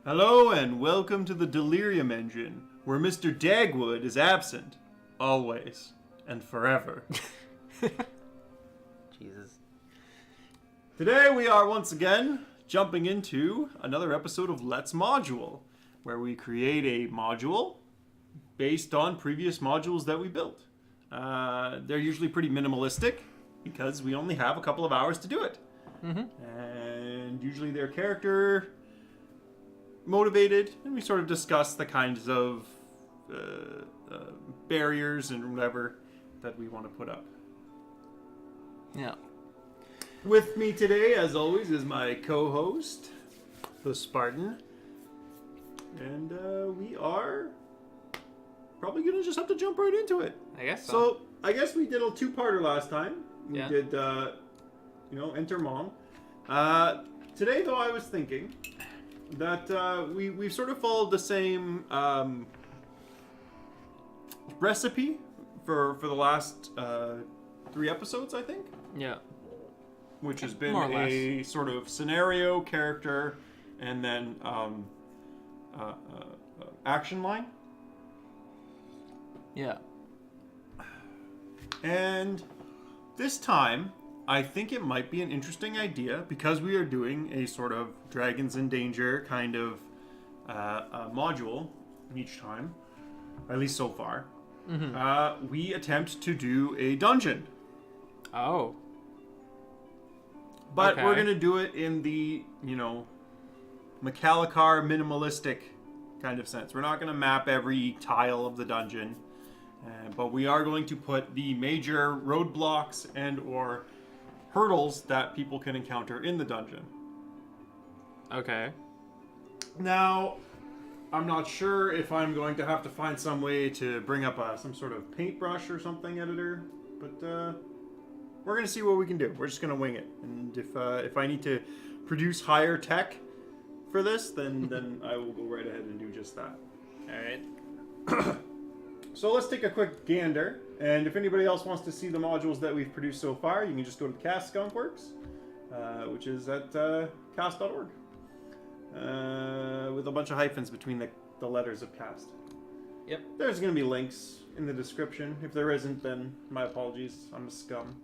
Hello and welcome to the Delirium engine, where Mr. Dagwood is absent, always and forever. Jesus. Today we are once again jumping into another episode of Let's Module, where we create a module based on previous modules that we built. They're usually pretty minimalistic because we only have a couple of hours to do it. And usually they're character motivated, and we sort of discuss the kinds of barriers and whatever that we want to put up. Yeah. With me today, as always, is my co-host, the Spartan, and we are probably gonna just have to jump right into it. I guess so. So I guess we did a two-parter last time. We Yeah. did, enter Mong. Today, though, I was thinking that we've sort of followed the same recipe for the last 3 episodes, I think, Yeah. which has been More or a sort of scenario, character, and then action line. Yeah. And this time, I think it might be an interesting idea, because we are doing a sort of Dragons in Danger kind of module each time, at least so far. We attempt to do a dungeon. Oh. But Okay. we're going to do it in the, Mekhalikhar minimalistic kind of sense. We're not going to map every tile of the dungeon, but we are going to put the major roadblocks and or hurdles that people can encounter in the dungeon. Okay. Now, I'm not sure if I'm going to have to find some way to bring up some sort of paintbrush or something editor, but we're going to see what we can do. We're just going to wing it. And if I need to produce higher tech for this, then I will go right ahead and do just that. All right. So let's take a quick gander, and if anybody else wants to see the modules that we've produced so far, you can just go to Cast Skunkworks, which is at cast.org, with a bunch of hyphens between the letters of cast. Yep. There's going to be links in the description. If there isn't, then my apologies. I'm a scum.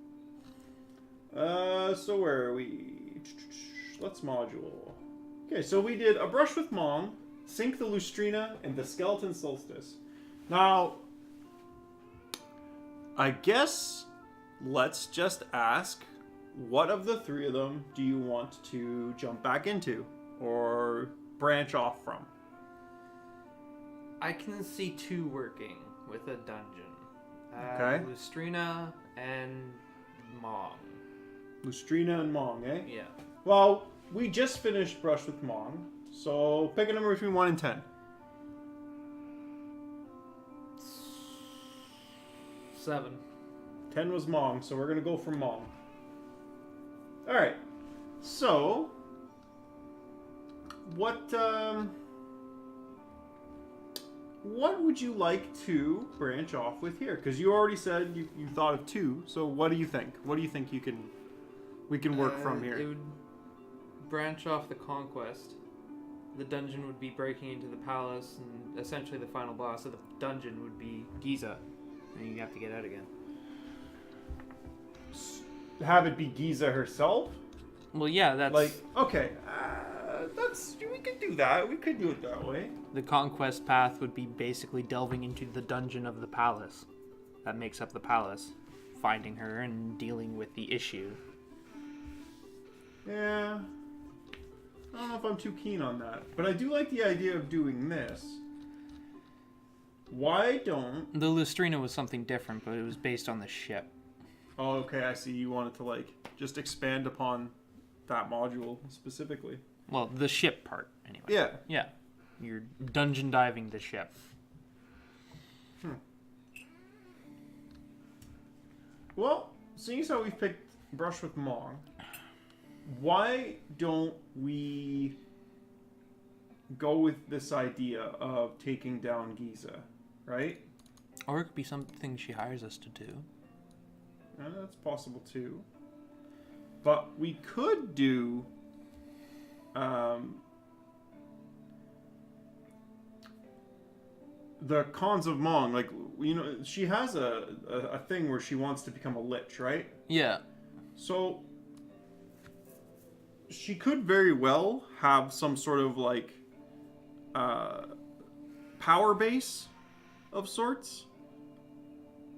So where are we? Let's module. Okay, so we did A Brush with Mong, Sink the Lustrina, and the Skeleton Solstice. Now, I guess let's just ask, what of the 3 of them do you want to jump back into or branch off from? I can see 2 working with a dungeon. Okay. Lustrina and Mong. Lustrina and Mong, eh? Yeah. Well, we just finished Brush with Mong, so pick a number between 1 and 10. 7. 10 was Mong, so we're going to go for Mong. Alright, so what would you like to branch off with here? Because you already said you thought of 2, so what do you think? What do you think we can work from here? It would branch off the conquest. The dungeon would be breaking into the palace, and essentially the final boss of the dungeon would be Giza. And you have to get out again. Have it be Giza herself? Well, yeah, that's... Like, okay, we could do that. We could do it that way. The conquest path would be basically delving into the dungeon of the palace that makes up the palace, finding her and dealing with the issue. Yeah. I don't know if I'm too keen on that. But I do like the idea of doing this. Why don't... The Lustrina was something different, but it was based on the ship. Oh, okay, I see. You wanted to, just expand upon that module specifically. Well, the ship part, anyway. Yeah. Yeah. You're dungeon diving the ship. Well, seeing as how we've picked Brush with Mong, why don't we go with this idea of taking down Giza, right? Or it could be something she hires us to do. That's possible too. But we could do the cons of Mong, like, she has a thing where she wants to become a lich, right? Yeah. So she could very well have some sort of like power base of sorts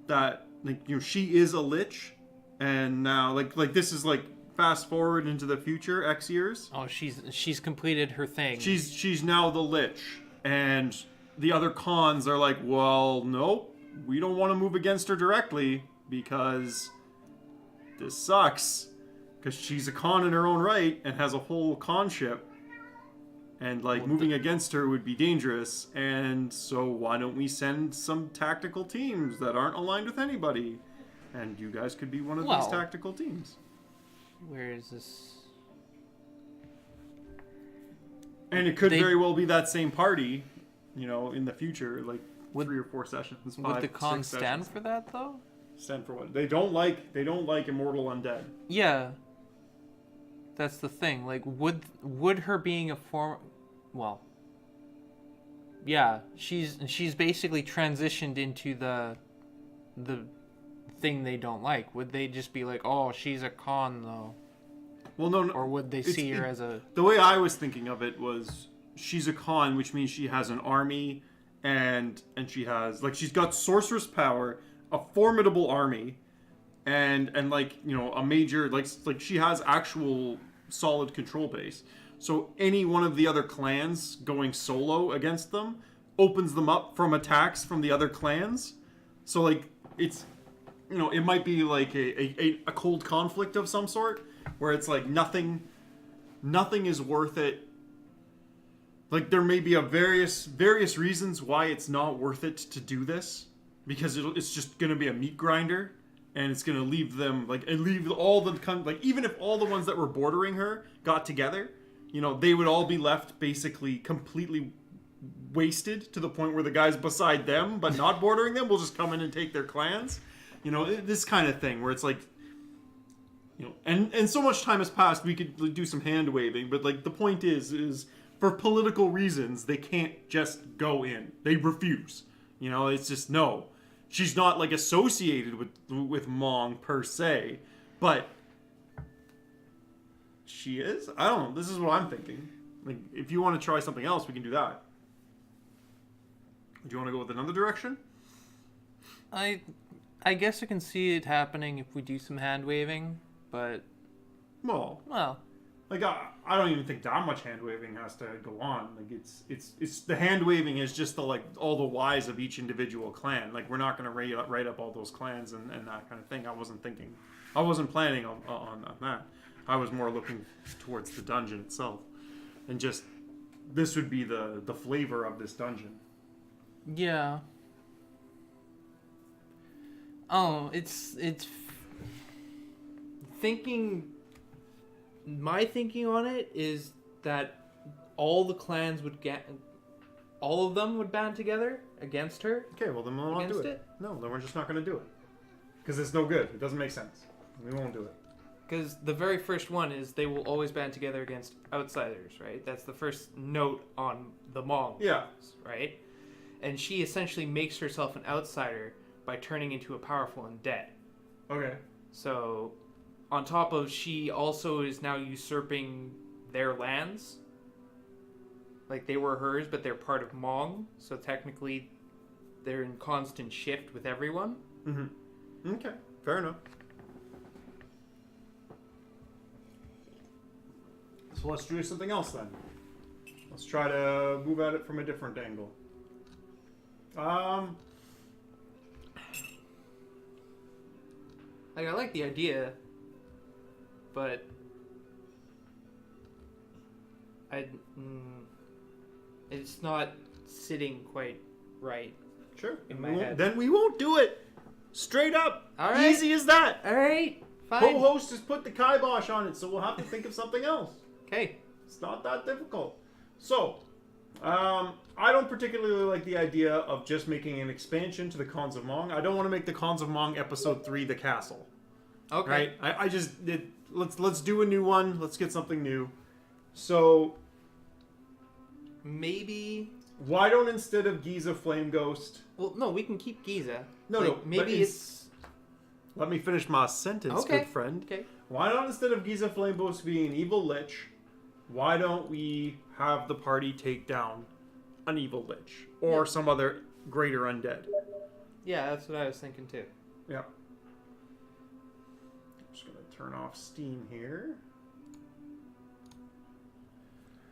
that, like, she is a lich, and now like this is like fast forward into the future X years. Oh, she's completed her thing. She's now the lich, and the other cons are like, well, nope, we don't want to move against her directly because this sucks, because she's a con in her own right and has a whole conship, and like moving against her would be dangerous, and so why don't we send some tactical teams that aren't aligned with anybody, and you guys could be one of these tactical teams. Where is this? And it could very well be that same party, in the future, like 3 or 4 sessions. Would the cons stand for that though? Stand for what? They don't like immortal undead. Yeah. That's the thing. Like, would her being a form? Well. Yeah, she's basically transitioned into the thing they don't like. Would they just be like, oh, she's a con though? Well, no. Or would they see her as a? The way I was thinking of it was, she's a con, which means she has an army, and she has, like, she's got sorceress power, a formidable army, and like, a major, like she has actual solid control base. So any one of the other clans going solo against them opens them up from attacks from the other clans. So like, it's, it might be like a cold conflict of some sort, where it's like nothing is worth it. Like, there may be various reasons why it's not worth it to do this, because it's just going to be a meat grinder, and it's going to leave them, like, and leave all the, like, even if all the ones that were bordering her got together, they would all be left basically completely wasted, to the point where the guys beside them, but not bordering them, will just come in and take their clans. This kind of thing, where it's like, and so much time has passed, we could do some hand waving, but like, the point is for political reasons, they can't just go in. They refuse. It's just, no. She's not like associated with Mong per se, but she is? I don't know. This is what I'm thinking. Like, if you want to try something else, we can do that. Do you want to go with another direction? I guess I can see it happening if we do some hand waving, but Well, like, I don't even think that much hand waving has to go on. Like, it's the hand waving is just the, like, all the whys of each individual clan. Like, we're not going to write up all those clans and that kind of thing. I wasn't planning on that. I was more looking towards the dungeon itself, and just, this would be the flavor of this dungeon. Yeah. Oh, it's thinking. My thinking on it is that all the clans all of them would band together against her. Okay, well then we'll not do it. No, then we're just not going to do it, because it's no good. It doesn't make sense. We won't do it. Because the very first one is they will always band together against outsiders, right? That's the first note on the Mong. Yeah. Right? And she essentially makes herself an outsider by turning into a powerful undead. Okay. So, on top of, she also is now usurping their lands. Like, they were hers, but they're part of Mong. So technically, they're in constant shift with everyone. Mm-hmm. Okay. Fair enough. So let's do something else then. Let's try to move at it from a different angle. Like, I like the idea, but it's not sitting quite right. Sure. In my head. Then we won't do it. Straight up. All right. Easy as that. All right. Fine. Co-host has put the kibosh on it, so we'll have to think of something else. Okay. It's not that difficult. So, I don't particularly like the idea of just making an expansion to the Cons of Mong. I don't want to make the Cons of Mong episode 3 the castle. Okay. Right? Let's do a new one. Let's get something new. So, maybe Why don't instead of Giza Flame Ghost? Well, no, we can keep Giza. No, Like, no. but maybe it's Let me finish my sentence, okay. good friend. Okay. Why not instead of Giza Flame Ghost being an evil lich? Why don't we have the party take down an evil lich or some other greater undead? Yeah, that's what I was thinking too. Yeah. I'm just gonna turn off Steam here.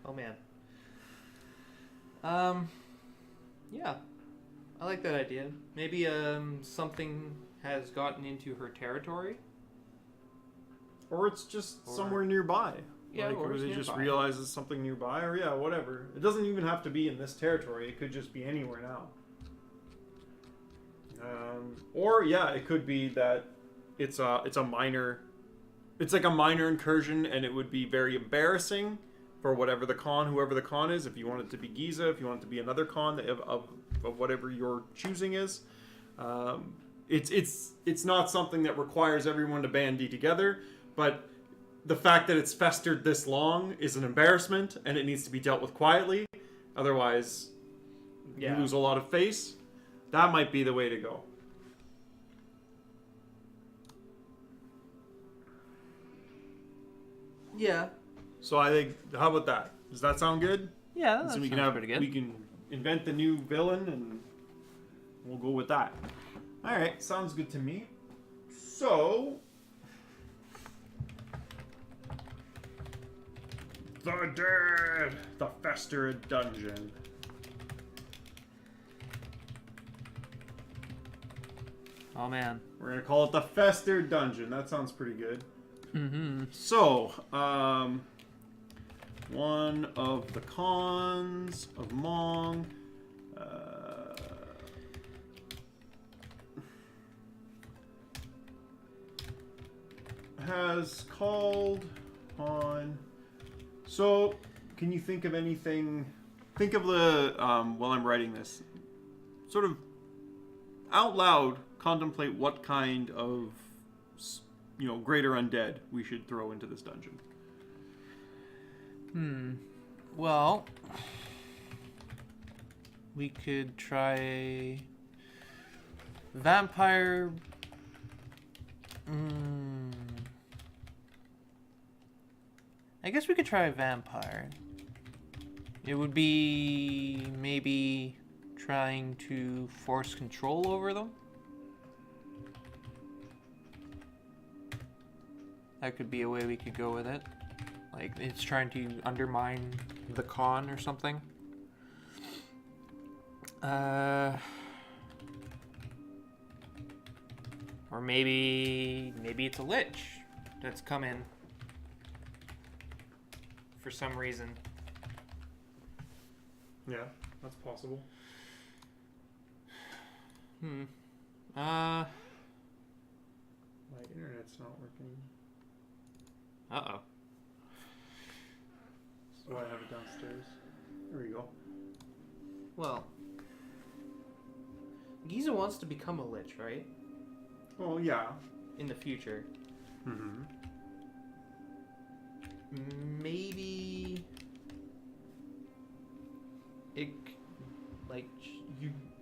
Oh man. Yeah, I like that idea. Maybe something has gotten into her territory. Or it's just Or- somewhere nearby. Yeah, or or it's they just nearby. realizes something nearby, or yeah, whatever. It doesn't even have to be in this territory. It could just be anywhere now. Or yeah, it could be that it's a minor, it's like a minor incursion, and it would be very embarrassing for whoever the con is. If you want it to be Giza, if you want it to be another con of whatever your choosing is, it's not something that requires everyone to bandy together, but the fact that it's festered this long is an embarrassment, and it needs to be dealt with quietly. Otherwise, you lose a lot of face. That might be the way to go. Yeah. So I think, how about that? Does that sound good? Yeah, that So we sounds can pretty good. we can invent the new villain, and we'll go with that. All right, sounds good to me. So, the dead, the Festering Dungeon. Oh man. We're gonna call it the Festering Dungeon. That sounds pretty good. Mm-hmm. So, one of the cons of Mong. Has called on. So, can you think of anything? Think of the while I'm writing this, sort of out loud. Contemplate what kind of greater undead we should throw into this dungeon. Well, we could try vampire. I guess we could try a vampire. It would be maybe trying to force control over them. That could be a way we could go with it. Like, it's trying to undermine the con or something. Or maybe it's a lich that's come in for some reason. Yeah, that's possible. Uh-oh. My internet's not working. So I have it downstairs. There we go. Well, Giza wants to become a lich, right? Well, yeah. In the future. Mm-hmm. Maybe it, like,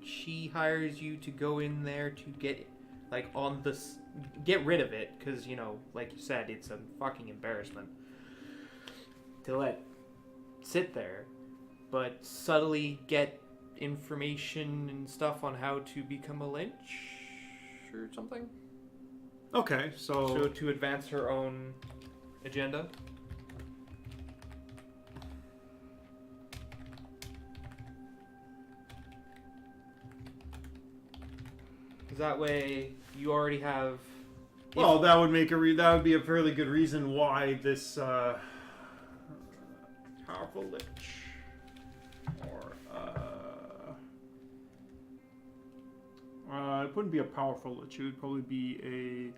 she hires you to go in there to get, like, get rid of it, because, like you said, it's a fucking embarrassment to let sit there, but subtly get information and stuff on how to become a lich or something. Okay, So to advance her own agenda. Because that way you already have. Well, that would make that would be a fairly good reason why this powerful lich, or it wouldn't be a powerful lich. It would probably be a.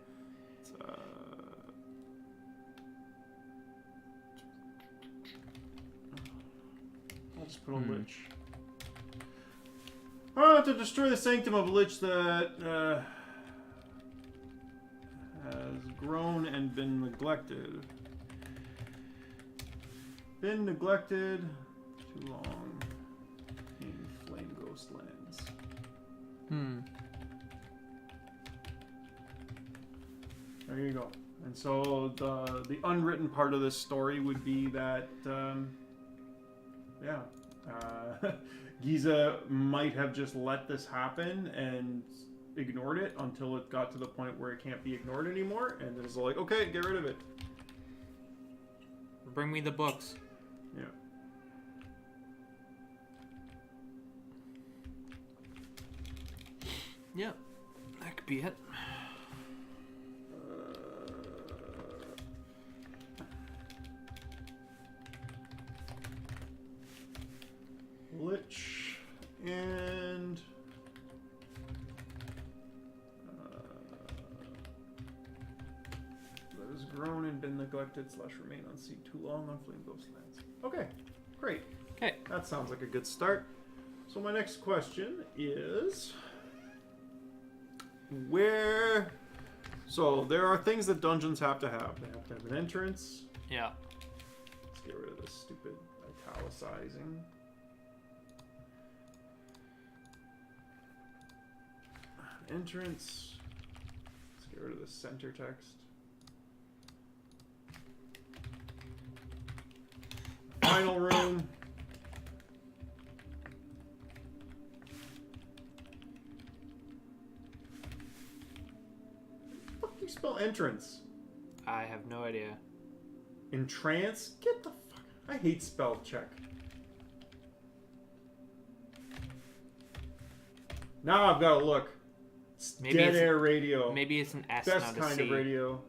I'll just put a lich. To destroy the sanctum of a lich that has grown and been neglected. Been neglected too long. Ghostlands. There you go. And so the unwritten part of this story would be that, Giza might have just let this happen and ignored it until it got to the point where it can't be ignored anymore, and then it's like, okay, get rid of it. Bring me the books. Yeah. Yeah, that could be it. Lich and that has grown and been neglected / remain unseen too long on Flame Ghostlands. Okay, great. Okay. That sounds like a good start. So my next question is where... So there are things that dungeons have to have. They have to have an entrance. Yeah. Let's get rid of this stupid italicizing. Entrance. Let's get rid of the center text. Final room. What do you spell entrance? I have no idea. Entrance? Get the fuck. I hate spell check. Now I've got to look. It's Maybe dead it's air radio. Maybe it's an S, Best not a kind C. of radio.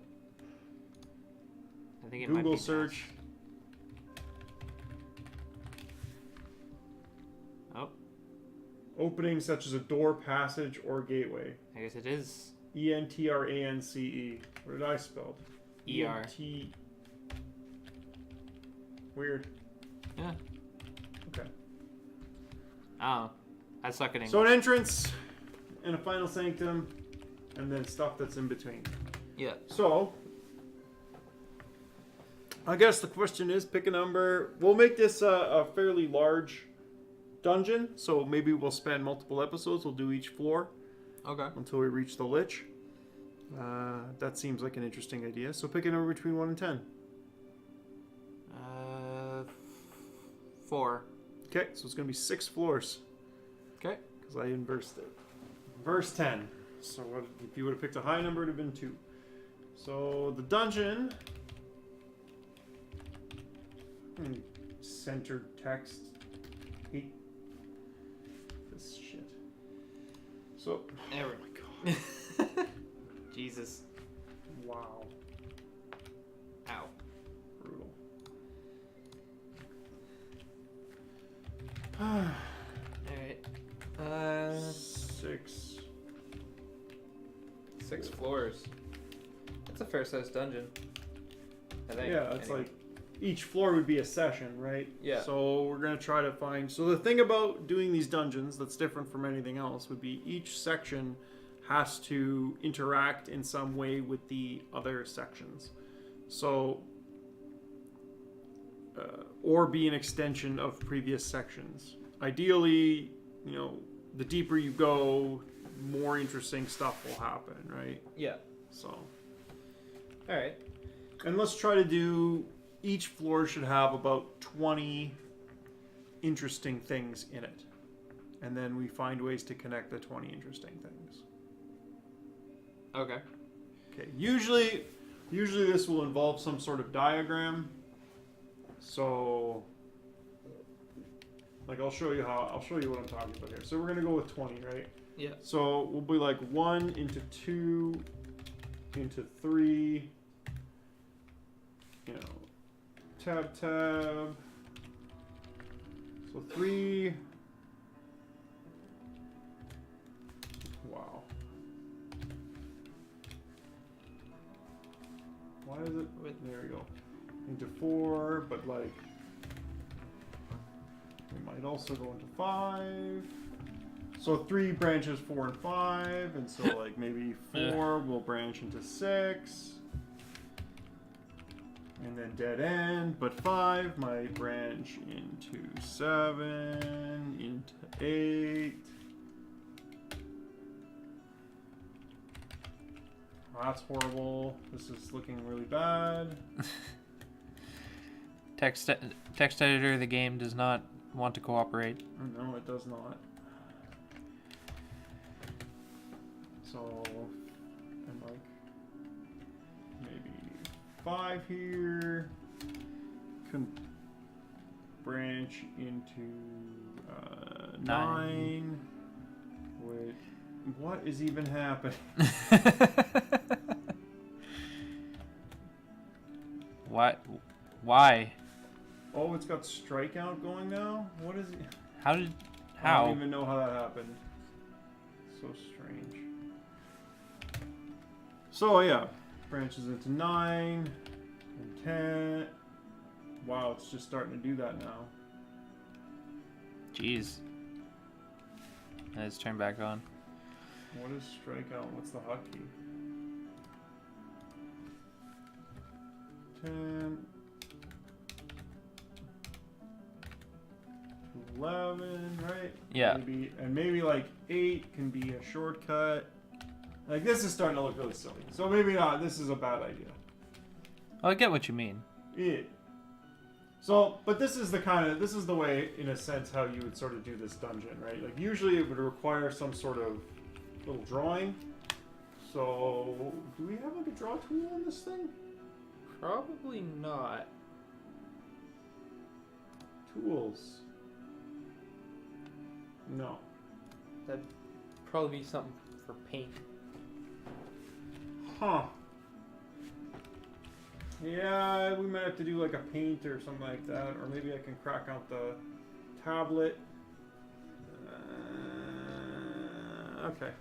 I think it might Google be an search. S. Oh, Opening such as a door, passage, or gateway. I guess it is E-N-T-R-A-N-C-E. What did I spell? E-R. E-N-T... Weird. Yeah. Okay. Oh, I suck at English. So an entrance and a final sanctum, and then stuff that's in between. Yeah. So, I guess the question is, pick a number. We'll make this a fairly large dungeon, so maybe we'll spend multiple episodes. We'll do each floor Okay. until we reach the lich. That seems like an interesting idea. So pick a number between 1 and 10. 4. Okay, so it's going to be 6 floors. Okay. Because I inversed it. Verse 10. So what, if you would have picked a high number, it would have been 2. So the dungeon... Centered text. Hate this shit. So... There Oh my god. Jesus. Wow. Ow. Brutal. Alright. 6. 6 floors. That's a fair-sized dungeon. I think. Yeah, it's anyway. like each floor would be a session, right? Yeah. So we're gonna try to find. So the thing about doing these dungeons that's different from anything else would be each section has to interact in some way with the other sections. So, or be an extension of previous sections. Ideally, you know, the deeper you go, more interesting stuff will happen, right? Yeah. So. All right. And let's try to do, each floor should have about 20 interesting things in it. And then we find ways to connect the 20 interesting things. Okay. Okay, usually this will involve some sort of diagram. So, like I'll show you what I'm talking about here. So we're gonna go with 20, right? Yeah. So we'll be like 1 into 2 into 3. You know, tab. So 3. Wow. Why is it? There we go. Into 4, but like we might also go into 5. So 3 branches 4 and 5, and so like maybe 4 will branch into 6. And then dead end, but 5 might branch into 7, to 8. Oh, that's horrible. This is looking really bad. Text editor of the game does not want to cooperate. No, it does not. So, and like maybe 5 here can branch into 9. Wait, what is even happening? What? Why? Oh, it's got strikeout going now? What is it? How did? I How? don't even know how that happened. So strange. So yeah, branches into 9 and 10. Wow, it's just starting to do that now. Jeez. Let's turn back on. What is strikeout? What's the hotkey? 10 to 11, right? Yeah. Maybe like 8 can be a shortcut. Like this is starting to look really silly. So maybe not. This is a bad idea. Oh, I get what you mean. Yeah. So, but this is the way, in a sense, how you would sort of do this dungeon, right? Like usually it would require some sort of little drawing. So, do we have like a draw tool on this thing? Probably not. Tools. No. That'd probably be something for paint. Huh. Yeah, we might have to do like a paint or something like that, or maybe I can crack out the tablet. Okay.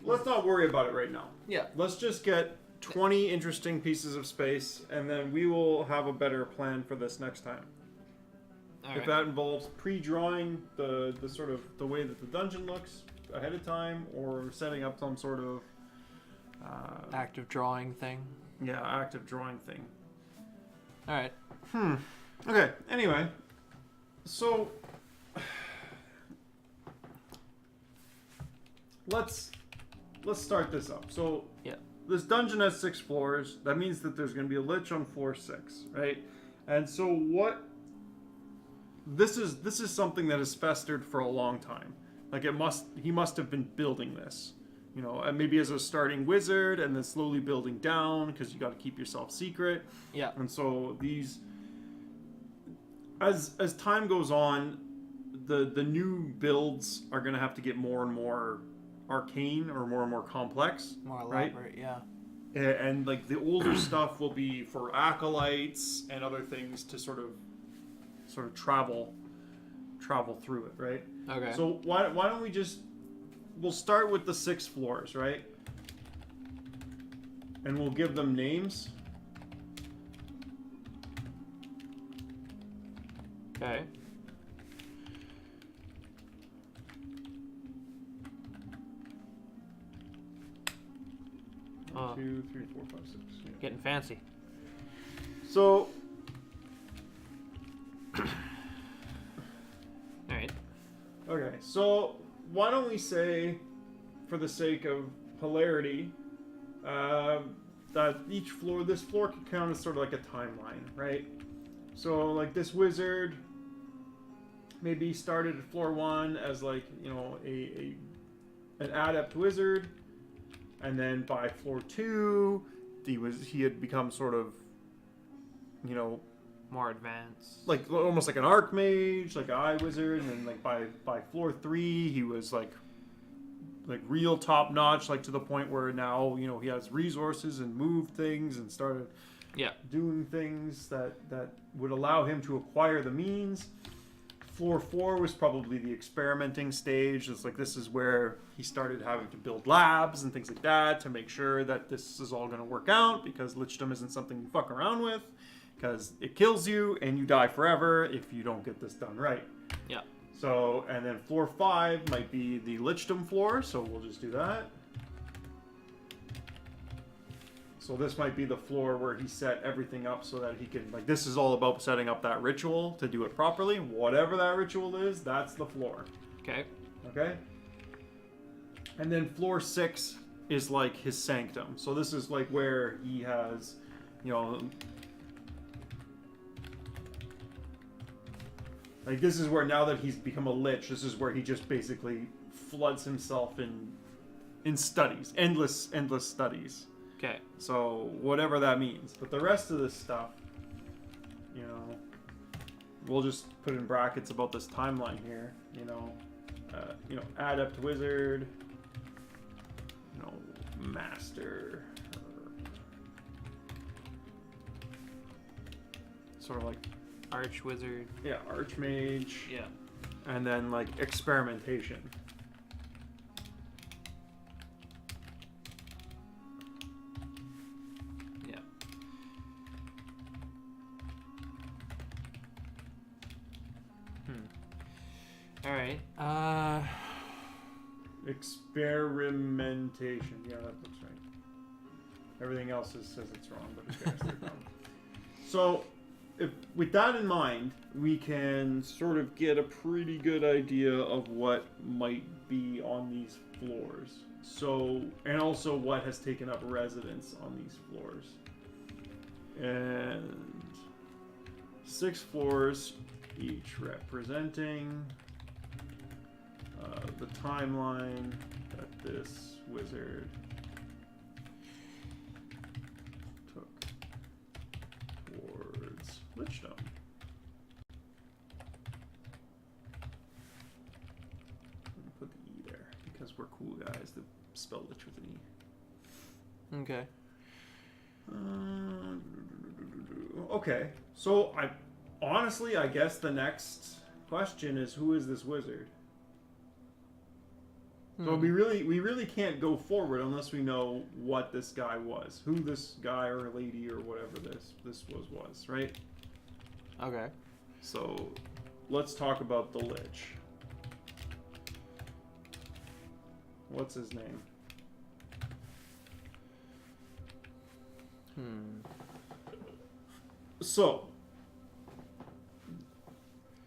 Let's not worry about it right now. Yeah. Let's just get 20 interesting pieces of space, and then we will have a better plan for this next time. If that involves pre-drawing the sort of the way that the dungeon looks ahead of time, or setting up some sort of Active drawing thing. yeah, active drawing thing. All right. Okay. Anyway, so let's start this up. So Yeah. this dungeon has 6 floors. That means that there's going to be a lich on floor 6, right? And so what? This is something that has festered for a long time. Like he must have been building this, you know, and maybe as a starting wizard, and then slowly building down because you got to keep yourself secret. Yeah. And so these, as time goes on, the new builds are going to have to get more and more arcane or more complex. More right? elaborate, yeah. And like the older stuff will be for acolytes and other things to sort of travel through it, right? Okay. So why don't we'll start with the 6 floors, right? And we'll give them names. Okay. Oh. 2, 3, 4, 5, 6. Yeah. Getting fancy. So Alright. okay, so why don't we say, for the sake of hilarity, that this floor could count as sort of like a timeline, right? So like this wizard maybe started at floor 1 as like, you know, an adept wizard, and then by floor 2 he had become sort of, you know, More advanced. like almost like an archmage, like an eye wizard, and then like by floor 3 he was like real top notch, like to the point where now, you know, he has resources and moved things and started doing things that would allow him to acquire the means. Floor 4 was probably the experimenting stage. It's like this is where he started having to build labs and things like that to make sure that this is all going to work out, because lichdom isn't something you fuck around with, because it kills you and you die forever if you don't get this done right. Yeah. So, and then floor 5 might be the lichdom floor, so we'll just do that. So this might be the floor where he set everything up so that he can, like, this is all about setting up that ritual to do it properly. Whatever that ritual is, that's the floor. Okay. Okay? And then floor 6 is like his sanctum. So this is like where he has, you know, like this is where, now that he's become a lich, this is where he just basically floods himself in studies, endless studies. Okay. So whatever that means. But the rest of this stuff, you know, we'll just put in brackets about this timeline here. You know, adept wizard, you know, master, sort of like Arch wizard. yeah, archmage, Yeah. and then like experimentation. Yeah. All right. Experimentation. Yeah, that looks right. Everything else says it's wrong, but who cares? They're wrong. So, with that in mind, we can sort of get a pretty good idea of what might be on these floors. So, and also what has taken up residence on these floors. And 6 floors, each representing the timeline that this wizard took towards Lichdom. Put the E there because we're cool guys that spell Lich with an E. Okay. Okay, so I guess the next question is, who is this wizard? So we really can't go forward unless we know what this guy was, who this guy or lady or whatever this was, right? Okay. So let's talk about the Lich. What's his name? So,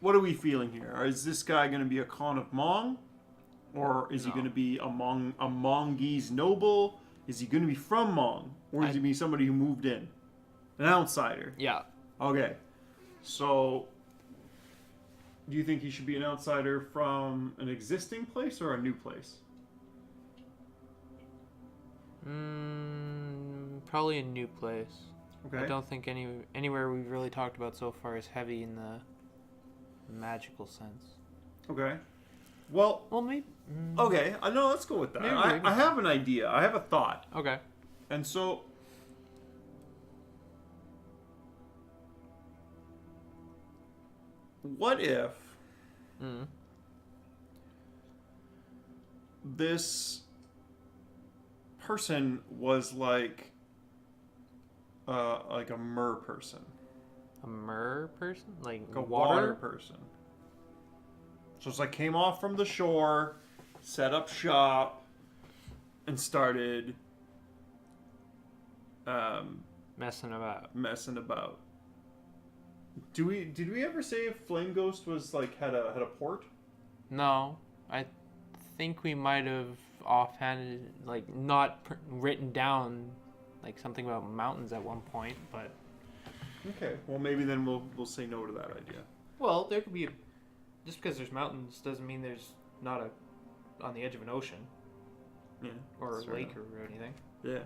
what are we feeling here? Is this guy going to be a Khan of Mong? Or is he going to be a Mongese noble? Is he going to be from Mong? Or is he going to be somebody who moved in? An outsider? Yeah. Okay. So, do you think he should be an outsider from an existing place or a new place? Probably a new place. Okay. I don't think anywhere we've really talked about so far is heavy in the magical sense. Okay. Well, maybe. okay. No, let's go with that. I have an idea. I have a thought. Okay. And so, what if this person was like a mer person? A mer person? Like A water person. So it's like came off from the shore, set up shop, and started messing about. Did we ever say if Flame Ghost was like had a port? No, I think we might have offhanded, like not written down, like something about mountains at one point, but. Okay, well maybe then we'll say no to that idea. Well, there could be just because there's mountains doesn't mean there's not on the edge of an ocean. Yeah. Or a lake enough. or anything. Yeah,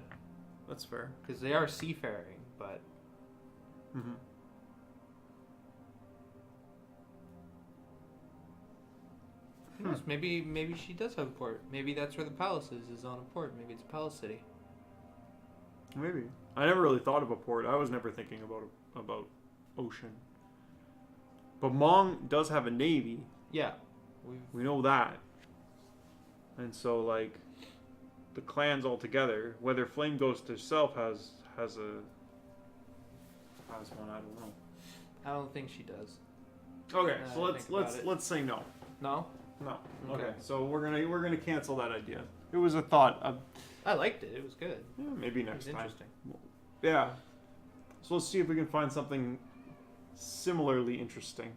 that's fair. Because they are seafaring, but. Mm-hmm. Who knows? Maybe she does have a port. Maybe that's where the palace is on a port. Maybe it's a palace city. Maybe. I never really thought of a port. I was never thinking about ocean. But Mong does have a navy. Yeah. We know that. And so, like, the clans all together, whether Flame Ghost herself has one, I don't know. I don't think she does. Okay, I so think about let's say no. No? No. Okay. Okay. So we're gonna cancel that idea. It was a thought. I liked it. It was good. Yeah, maybe It next was time. interesting. Yeah. So let's see if we can find something similarly interesting.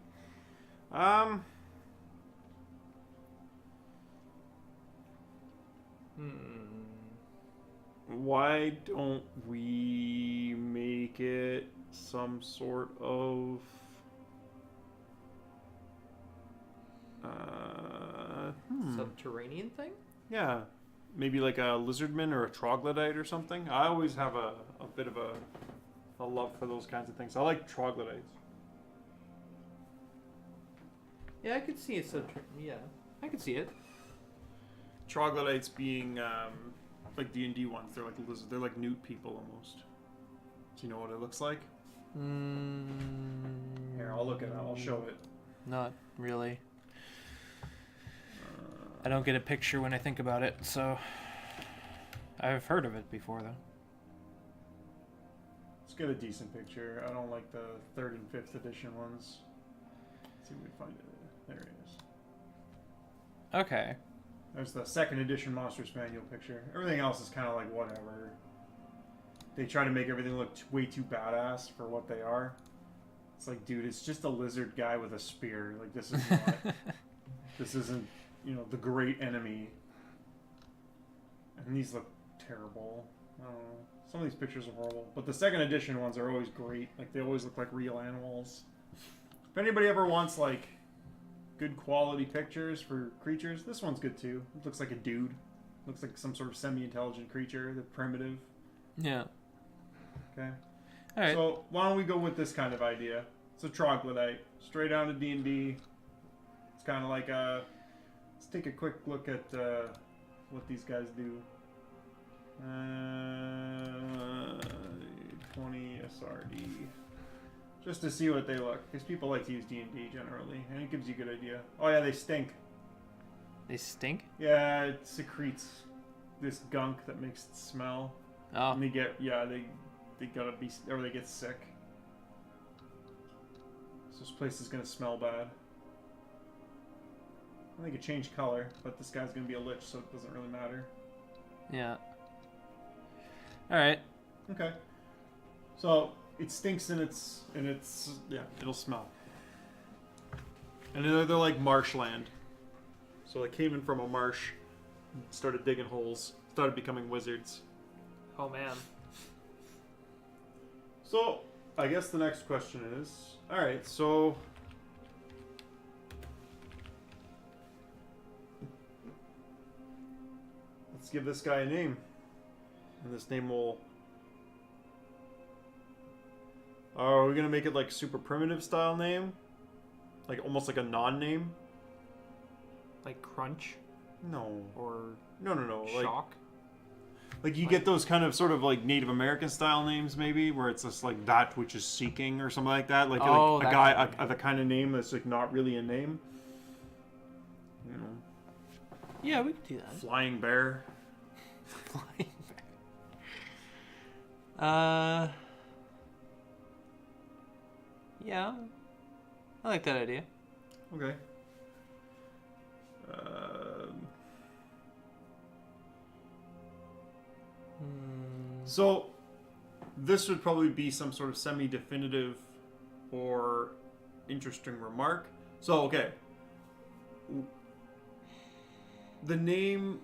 Why don't we make it some sort of Subterranean thing? yeah, maybe like a lizardman or a troglodyte or something. I always have a bit of a love for those kinds of things. I like troglodytes. Yeah, I could see it. Yeah, I could see it. Troglodytes being like D&D ones. They're like lizard. They're like newt people almost. Do you know what it looks like? Here, I'll look it up. I'll show it. Not really. I don't get a picture when I think about it, so I've heard of it before though. Let's get a decent picture. I don't like the 3rd and 5th edition ones. Let's see if we can find it. There it is. Okay. There's the 2nd edition Monsters Manual picture. Everything else is kind of like whatever. They try to make everything look way too badass for what they are. It's like, dude, it's just a lizard guy with a spear. Like, this is not... this isn't, you know, the great enemy. And these look terrible. I don't know. Some of these pictures are horrible. But the 2nd edition ones are always great. Like, they always look like real animals. If anybody ever wants, like, good quality pictures for creatures, this one's good too. It looks like a dude. Looks like some sort of semi-intelligent creature. They're primitive. Yeah. Okay. All right. So why don't we go with this kind of idea? It's a troglodyte. Straight out of D&D. It's kind of like a... Let's take a quick look at what these guys do. 20 SRD. Just to see what they look. Because people like to use D&D generally. And it gives you a good idea. Oh yeah, they stink. They stink? Yeah, it secretes this gunk that makes it smell. Oh. And they get, yeah, they gotta be, or they get sick. So this place is gonna smell bad. I think it changed color, but this guy's gonna be a lich, so it doesn't really matter. Yeah. Alright. Okay. So, it stinks and it's, yeah, it'll smell. And they're like marshland. So they came in from a marsh, started digging holes, started becoming wizards. Oh man. So, I guess the next question is, alright, so... let's give this guy a name. And this name will... Are we gonna make it like super primitive style name? Like almost like a non-name? Like Crunch No. or No. Like, Shock? like you get those kind of sort of like Native American style names maybe, where it's just like that which is seeking or something like that. Like, Oh, like that a guy, kind of the kind of name that's like not really a name. You know, Yeah, we could do that. Flying Bear. Flying Yeah. I like that idea. Okay. So, this would probably be some sort of semi-definitive or interesting remark. So, okay. The name...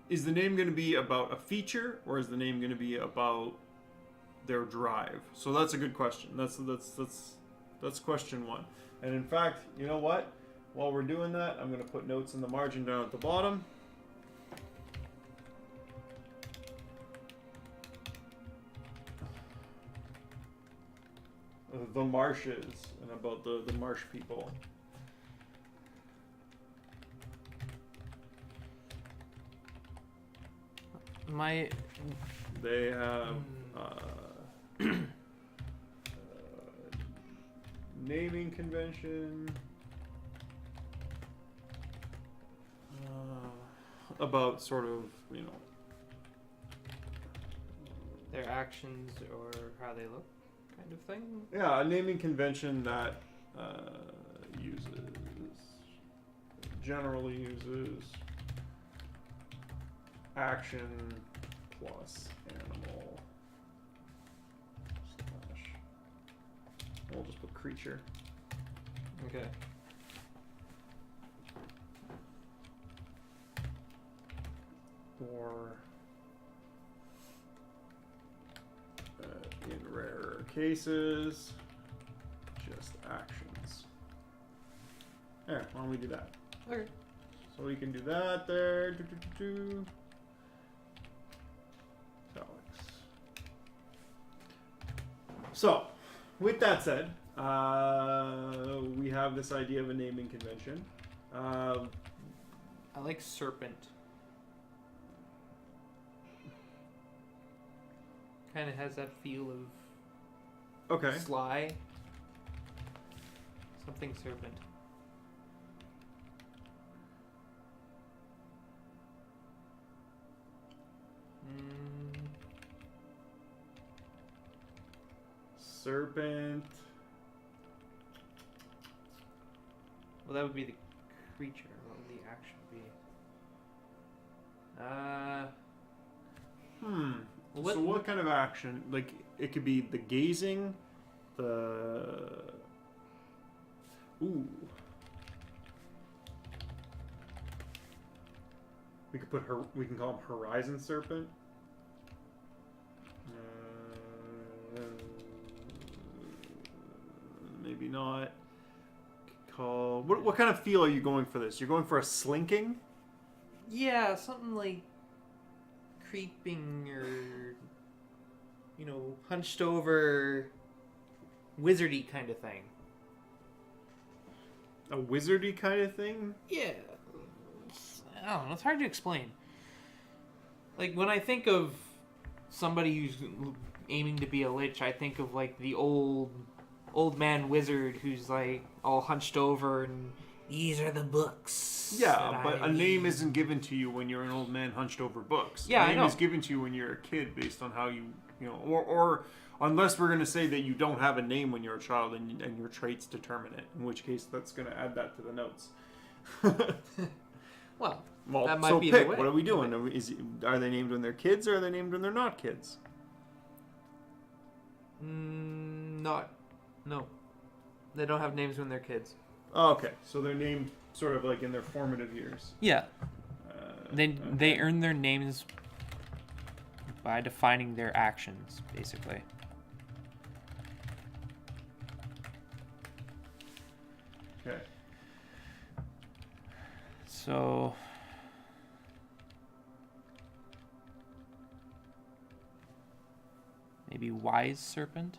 Is the name going to be about a feature, or is the name going to be about their drive? So that's a good question. That's question one. And in fact, you know what? While we're doing that, I'm going to put notes in the margin down at the bottom. The marshes, and about the marsh people. They have naming convention about sort of, you know, Their actions or how they look, kind of thing. yeah, a naming convention that generally uses action plus animal slash. We'll just put creature. Okay. Or in rarer cases, just actions. There, why don't we do that? Okay. So we can do that there. So, with that said, we have this idea of a naming convention. I like serpent. Kind of has that feel of Okay. sly. Something serpent. Serpent. Well, that would be the creature. What would the action be? So what kind of action? Like, it could be the gazing, the... Ooh. We could put her. We can call him Horizon Serpent. Maybe not. Call. What kind of feel are you going for this? You're going for a slinking? Yeah, something like creeping or, hunched over, wizardy kind of thing. A wizardy kind of thing? Yeah. I don't know. It's hard to explain. Like, when I think of somebody who's aiming to be a lich, I think of, like, the old man wizard who's, like, all hunched over and these are the books. Yeah, but a name isn't given to you when you're an old man hunched over books. Yeah, a name I know. is given to you when you're a kid based on how or unless we're going to say that you don't have a name when you're a child and your traits determine it, in which case that's going to add that to the notes. Well, Well, that might so be pick. the way. What are we doing? Are they named when they're kids, or are they named when they're not kids? No. They don't have names when they're kids. Oh, okay, so they're named sort of like in their formative years. Yeah. They Okay. earn their names by defining their actions, basically. Okay. So maybe wise serpent.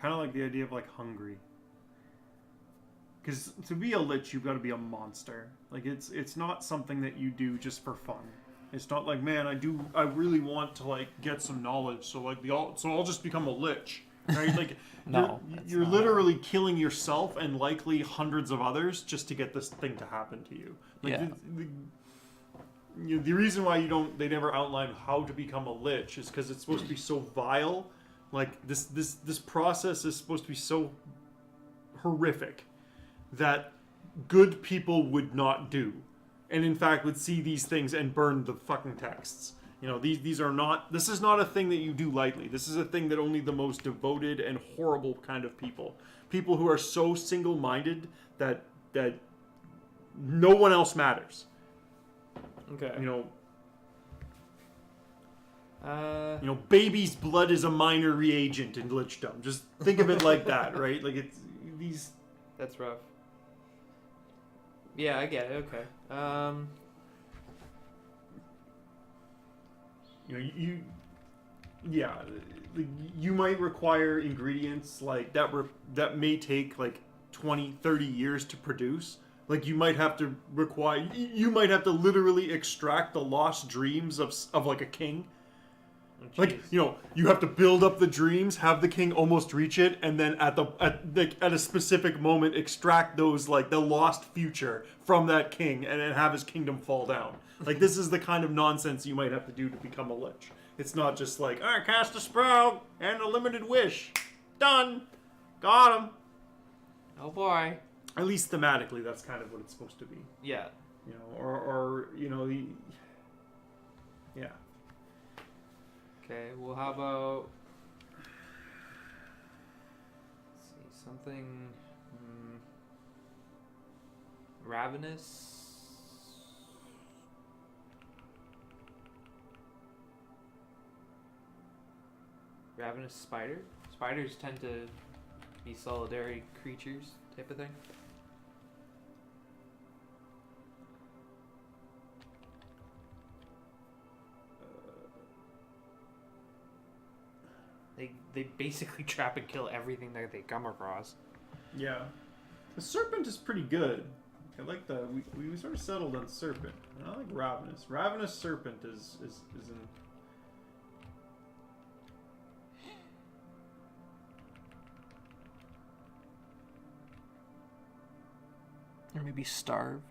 Kind of like the idea of like hungry. Because to be a lich, you've got to be a monster. Like it's not something that you do just for fun. It's not like, man, I really want to like get some knowledge, so I'll just become a lich, right? Like No, you're literally killing yourself and likely hundreds of others just to get this thing to happen to you. Like Yeah. the reason why they never outline how to become a lich is because it's supposed to be so vile. Like this process is supposed to be so horrific that good people would not do, and in fact would see these things and burn the fucking texts. These are not. This is not a thing that you do lightly. This is a thing that only the most devoted and horrible kind of people who are so single-minded that no one else matters. Okay. Baby's blood is a minor reagent in lichdom. Just think of it like that, right? Like it's these. That's rough. Yeah, I get it. Okay. You might require ingredients like that that may take like 20, 30 years to produce. Like you might have to literally extract the lost dreams of like a king. Like, you have to build up the dreams, have the king almost reach it, and then at a specific moment extract those, like, the lost future from that king and then have his kingdom fall down. Like, this is the kind of nonsense you might have to do to become a lich. It's not just like, all right, cast a spell and a limited wish. Done. Got him. Oh boy. At least thematically, that's kind of what it's supposed to be. Yeah. Yeah. Okay, well, how about... Let's see, something... ravenous? Ravenous spider? Spiders tend to be solitary creatures type of thing. They basically trap and kill everything that they come across. Yeah. The serpent is pretty good. I like the we sort of settled on serpent. I like ravenous. Ravenous serpent is an Or maybe starved.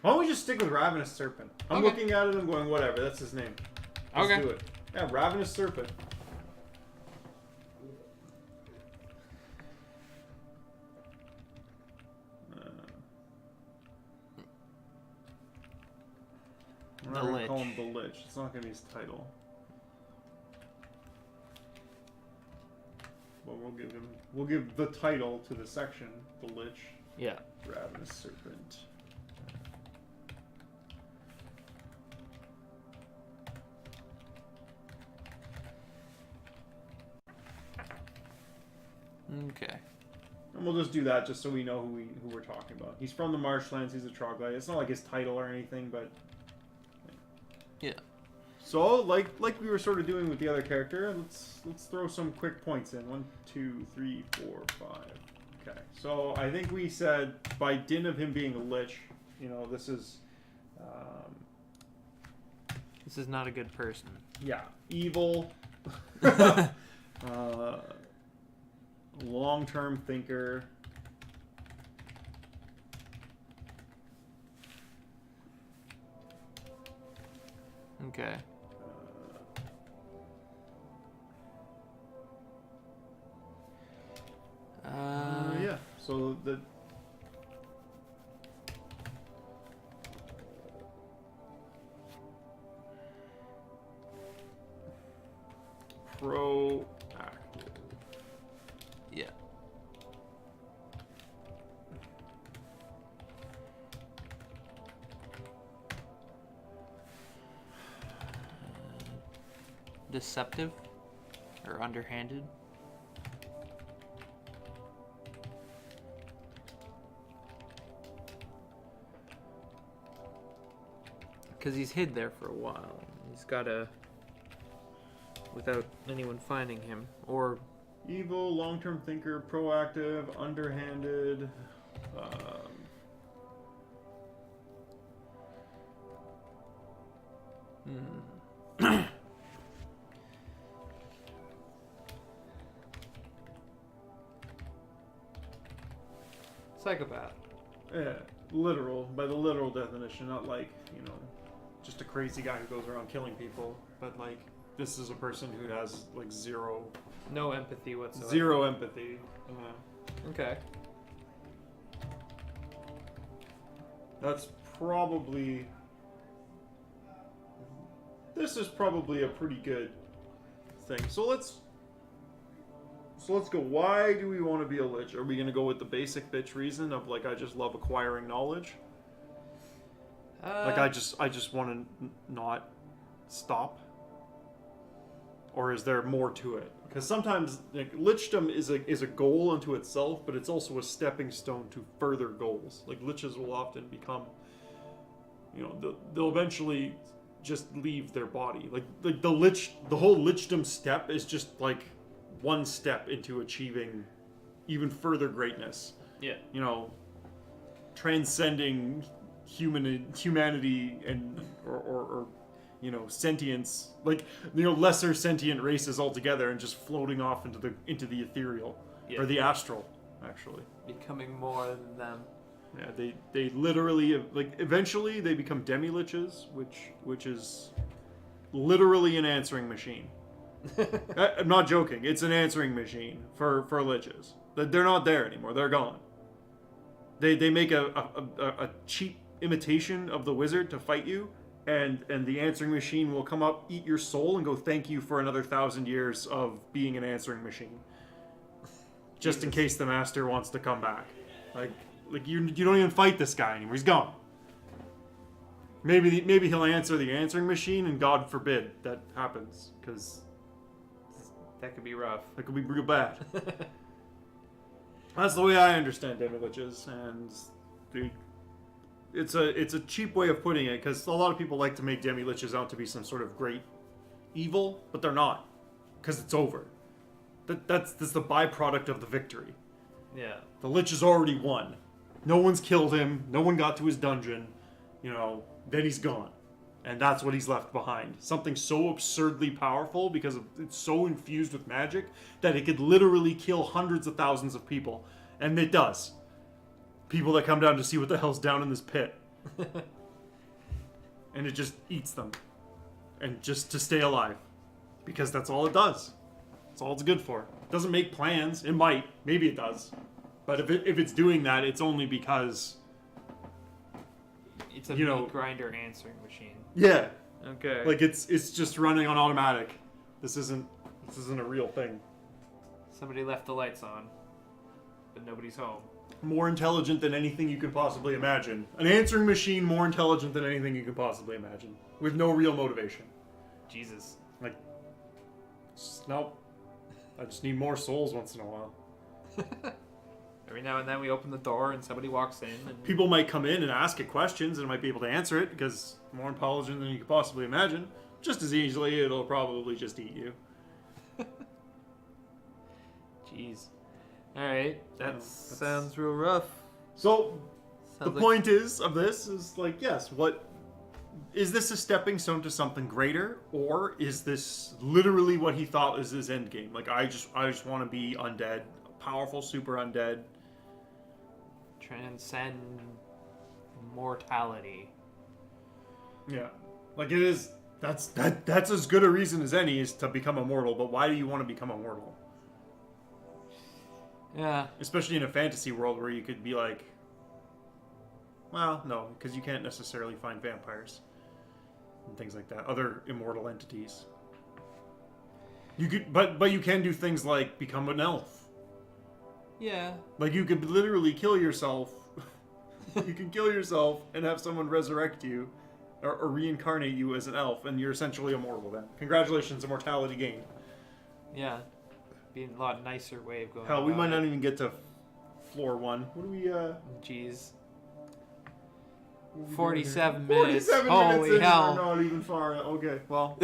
Why don't we just stick with Ravenous Serpent? I'm Okay. looking at it and going, whatever, that's his name. Let's Okay. do it. Yeah, Ravenous Serpent. I'm not The going to call Lich. him the Lich. It's not going to be his title. But we'll give the title to the section, the Lich. Yeah. Ravenous Serpent. Okay. And we'll just do that just so we know who we're talking about. He's from the marshlands, he's a troglodyte. It's not like his title or anything, but... Yeah. So, like we were sort of doing with the other character, let's throw some quick points in. 1, 2, 3, 4, 5. Okay. So, I think we said, by dint of him being a lich, you know, this is... This is not a good person. yeah. Evil. Long-term thinker. Okay. Yeah. So the proactive. Yeah. Deceptive or underhanded. Because he's hid there for a while. He's gotta, without anyone finding him, or Evil, long-term thinker, proactive, underhanded. Psychopath. Yeah, literal, by the literal definition, not like, you know, just a crazy guy who goes around killing people, but like, this is a person who has like zero No empathy whatsoever. Zero empathy. Okay. That's probably... This is probably a pretty good thing. So let's go. Why do we want to be a lich? Are we going to go with the basic bitch reason of like, I just love acquiring knowledge? Like I just want to not stop? Or is there more to it? Because sometimes like, lichdom is a goal unto itself, but it's also a stepping stone to further goals. Like liches will often become, you know, they'll eventually just leave their body. Like the whole lichdom step is just like one step into achieving even further greatness. Yeah. You know, transcending humanity and or you know, sentience, like, you know, lesser sentient races altogether, and just floating off into the ethereal, Yeah. or the astral, actually. becoming more than them. Yeah, they literally, like, eventually they become demi-liches, which is literally an answering machine. I'm not joking. It's an answering machine for liches. They're not there anymore. They're gone. They make a cheap imitation of the wizard to fight you, and the answering machine will come up, eat your soul, and go thank you for another 1,000 years of being an answering machine. Just in case the master wants to come back. Like you don't even fight this guy anymore. He's gone. Maybe he'll answer the answering machine, and God forbid that happens, because That could be rough. that could be real bad. That's the way I understand demi-liches, and it's a cheap way of putting it, because a lot of people like to make demi-liches out to be some sort of great evil, but they're not, because it's over. That's the byproduct of the victory. Yeah. The Lich has already won. No one's killed him. No one got to his dungeon. Then he's gone. And that's what he's left behind. Something so absurdly powerful because it's so infused with magic that it could literally kill hundreds of thousands of people. And it does. People that come down to see what the hell's down in this pit. And it just eats them. And just to stay alive. Because that's all it does. That's all it's good for. It doesn't make plans. It might. Maybe it does. But if it's doing that, it's only because... It's a meat grinder answering machine. Yeah. Okay. Like it's just running on automatic. This isn't a real thing. Somebody left the lights on, but nobody's home. More intelligent than anything you could possibly imagine. An answering machine more intelligent than anything you could possibly imagine. With no real motivation. Jesus. Like, nope. I just need more souls once in a while. Every now and then we open the door and somebody walks in. And... People might come in and ask it questions and it might be able to answer it because more intelligent than you could possibly imagine. Just as easily, it'll probably just eat you. Jeez. Alright, that sounds real rough. So, Sounds the point of this is like, yes, is this a stepping stone to something greater, or is this literally what he thought was his end game? Like, I just want to be undead, powerful, super undead. Transcend mortality. Yeah, like it is. That's as good a reason as any is to become immortal. But why do you want to become immortal? Yeah. Especially in a fantasy world where you could be like, well, no, because you can't necessarily find vampires and things like that. Other immortal entities. You could, but you can do things like become an elf. Yeah. Like you could literally kill yourself. You can kill yourself and have someone resurrect you, or reincarnate you as an elf, and you're essentially immortal then. Congratulations, immortality gained. Yeah. Be a lot nicer way of going. Hell, we about might it. not even get to floor 1. What do we, Jeez. what are we 47 doing here? minutes. 47 Holy minutes in, hell. we're not even far. Okay, well,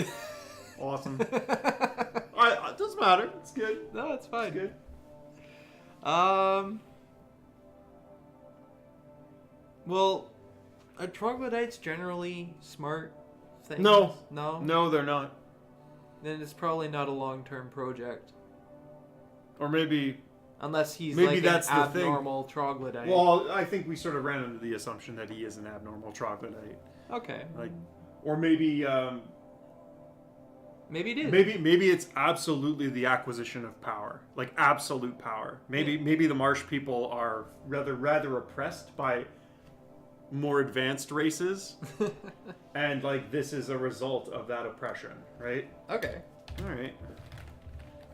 awesome. It doesn't matter. It's good. No, it's fine. It's good. Well, are troglodytes generally smart things? No. No? No, they're not. Then it's probably not a long-term project. Or maybe... Unless he's Maybe like that's an the thing. abnormal troglodyte. Well, I think we sort of ran into the assumption that he is an abnormal troglodyte. Okay. Like, or maybe... Maybe it is. Maybe it's absolutely the acquisition of power, like absolute power. Maybe the marsh people are rather oppressed by more advanced races, and like this is a result of that oppression, right? Okay. All right.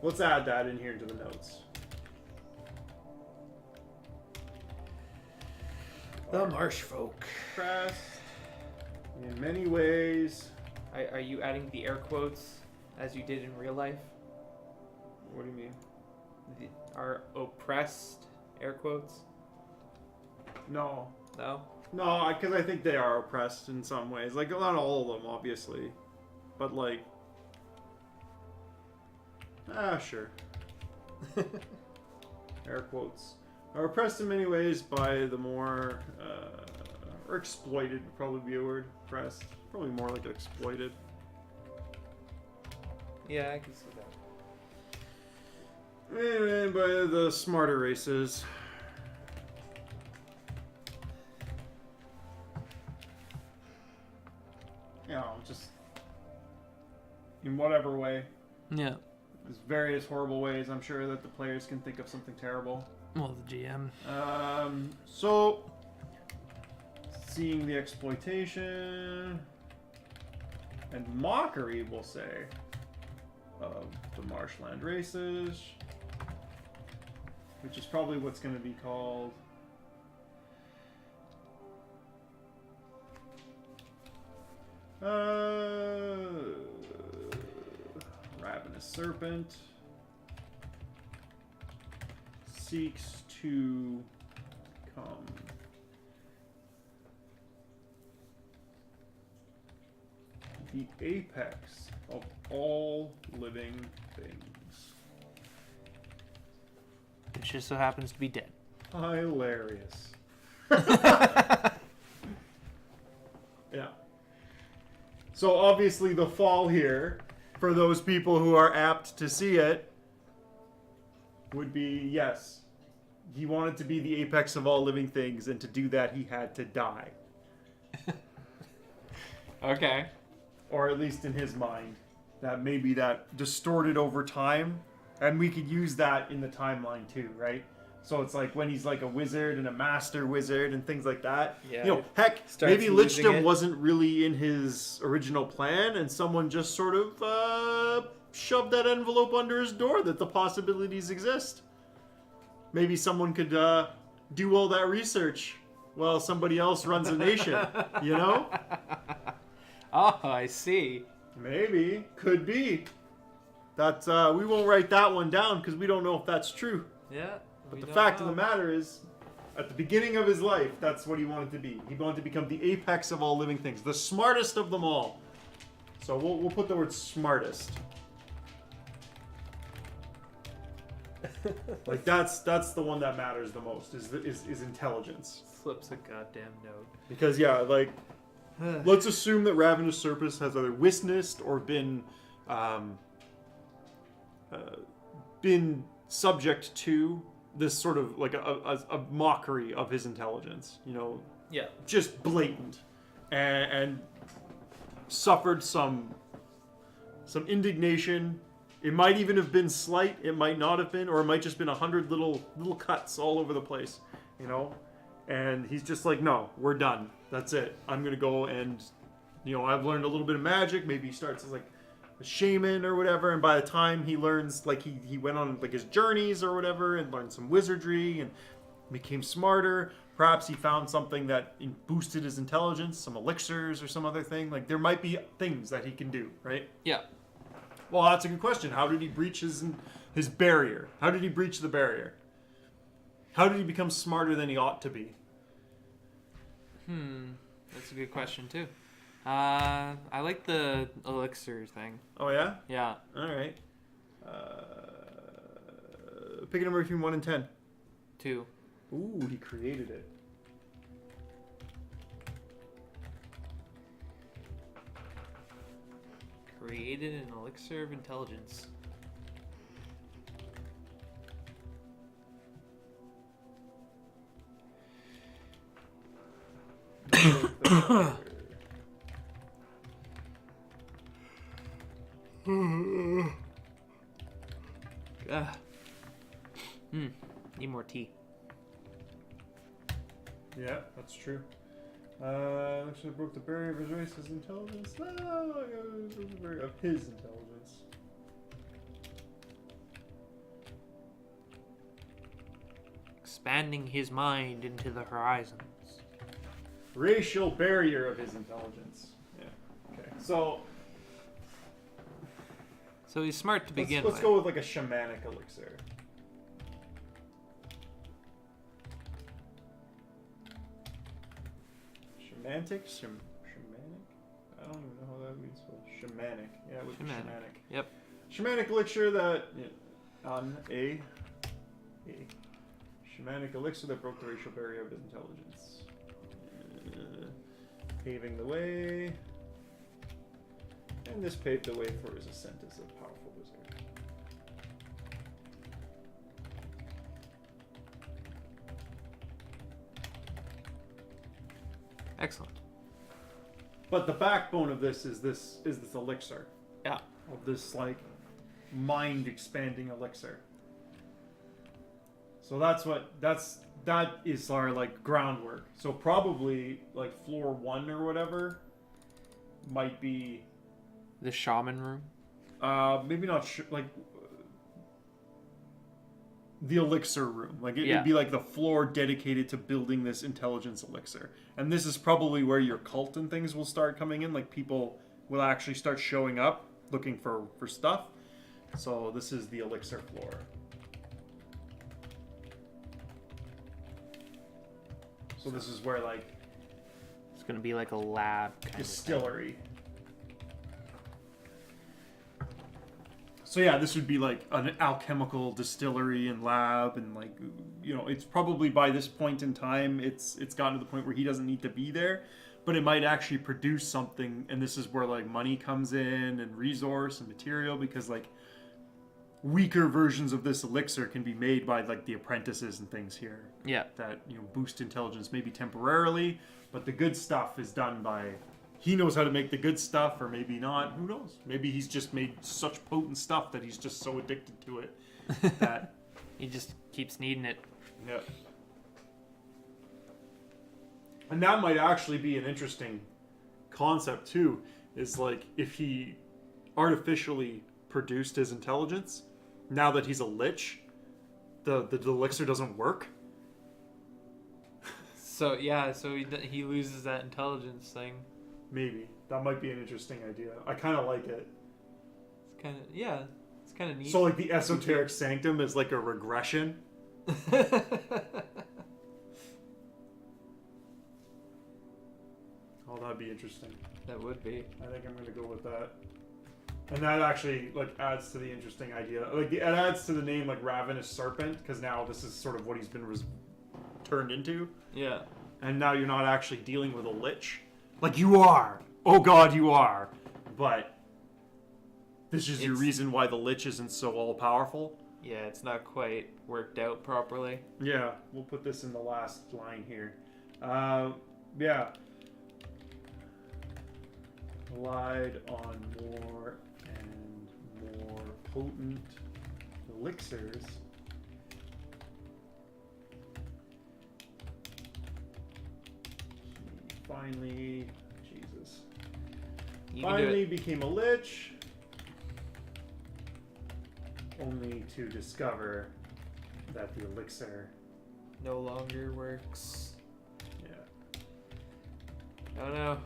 Let's add that in here to the notes. The marsh folk. Oppressed in many ways. Are you adding the air quotes as you did in real life? What do you mean? Are oppressed air quotes? No. No? No, because I think they are oppressed in some ways. Like, not all of them, obviously. But, like... sure. Air quotes. Are oppressed in many ways by the more... or exploited would probably be a word. Oppressed. Probably more like exploited. Yeah, I can see that. And by the smarter races. You know, just in whatever way. Yeah. there's various horrible ways I'm sure that the players can think of something terrible. Well, the GM. So, seeing the exploitation and mockery, we'll say, of the marshland races, which is probably what's going to be called Ravenous Serpent seeks to come the apex of all living things. It just so happens to be dead. Hilarious. Yeah. So obviously the fall here, for those people who are apt to see it, would be, yes, he wanted to be the apex of all living things, and to do that he had to die. Okay. Or at least in his mind. That maybe that distorted over time, and we could use that in the timeline too, right? So it's like when he's like a wizard and a master wizard and things like that. Yeah. You know, heck, Starts maybe losing lichdom it. wasn't really in his original plan, and someone just sort of shoved that envelope under his door that the possibilities exist. Maybe someone could do all that research while somebody else runs a nation, you know? Oh, I see. Maybe. Could be. That's we won't write that one down because we don't know if that's true. Yeah. But the fact of the matter is, at the beginning of his life, that's what he wanted to be. He wanted to become the apex of all living things, the smartest of them all. So we'll put the word smartest. Like that's the one that matters the most is intelligence. Flips a goddamn note. Because yeah, like let's assume that Ravenous Serpus has either witnessed or been subject to this sort of like a mockery of his intelligence, you know, Yeah. just blatant, and suffered some indignation. It might even have been slight, it might not have been, or it might just been 100 little cuts all over the place, you know. And he's just like, no, we're done. That's it. I'm gonna go and, you know, I've learned a little bit of magic. Maybe he starts as like a shaman or whatever, and by the time he learns, like he went on like his journeys or whatever and learned some wizardry and became smarter. Perhaps he found something that boosted his intelligence, some elixirs or some other thing. Like there might be things that he can do, right? Yeah. Well, that's a good question. How did he breach his barrier? How did he breach the barrier? How did he become smarter than he ought to be? That's a good question too. I like the elixir thing. Oh yeah? Yeah. All right. Pick a number between 1 and 10. 2. Ooh, he created it. Created an elixir of intelligence. Need more tea. Yeah, that's true. Actually broke the barrier of his race's intelligence. No, it was the barrier of his intelligence. Expanding his mind into the horizons. Racial barrier of his intelligence. Yeah. Okay. So So he's smart to begin let's with. go with like a shamanic elixir. Shamanic? Shamanic? I don't even know how that means. Shamanic. Yeah, it would be shamanic. Yep. Shamanic elixir that on a shamanic elixir that broke the racial barrier of his intelligence. Paving the way. And this paved the way for his ascent as a powerful wizard. Excellent. But the backbone of this is this elixir. Yeah. Of this like mind expanding elixir. So that is our like groundwork. So probably like floor 1 or whatever might be The shaman room. maybe not like the elixir room. Like Yeah. it'd be like the floor dedicated to building this intelligence elixir. And this is probably where your cult and things will start coming in. Like people will actually start showing up looking for stuff. So this is the elixir floor. So this is where like It's gonna be like a lab kind distillery. So yeah, this would be like an alchemical distillery and lab, and like, you know, it's probably by this point in time it's gotten to the point where he doesn't need to be there, but it might actually produce something, and this is where like money comes in and resource and material, because like weaker versions of this elixir can be made by like the apprentices and things here. Yeah. That, you know, boost intelligence maybe temporarily, but the good stuff is done by, he knows how to make the good stuff, or maybe not, who knows, maybe he's just made such potent stuff that he's just so addicted to it that He just keeps needing it. yeah. And that might actually be an interesting concept too, is like if he artificially produced his intelligence, now that he's a lich, the elixir doesn't work. So yeah, so he loses that intelligence thing. Maybe. That might be an interesting idea. I kind of like it. It's kind of it's kind of neat. So like the esoteric sanctum is like a regression. Oh, that'd be interesting. That would be. I think I'm gonna go with that. And that actually like adds to the interesting idea. Like it adds to the name like Ravenous Serpent, because now this is sort of what he's been turned into. Yeah. And now you're not actually dealing with a lich. Like you are. Oh god, you are. But this is your reason why the lich isn't so all powerful. Yeah, it's not quite worked out properly. Yeah, we'll put this in the last line here. Yeah. Relied on more and more potent elixirs. He finally, Jesus, finally became a lich, only to discover that the elixir No longer works. yeah. Oh no.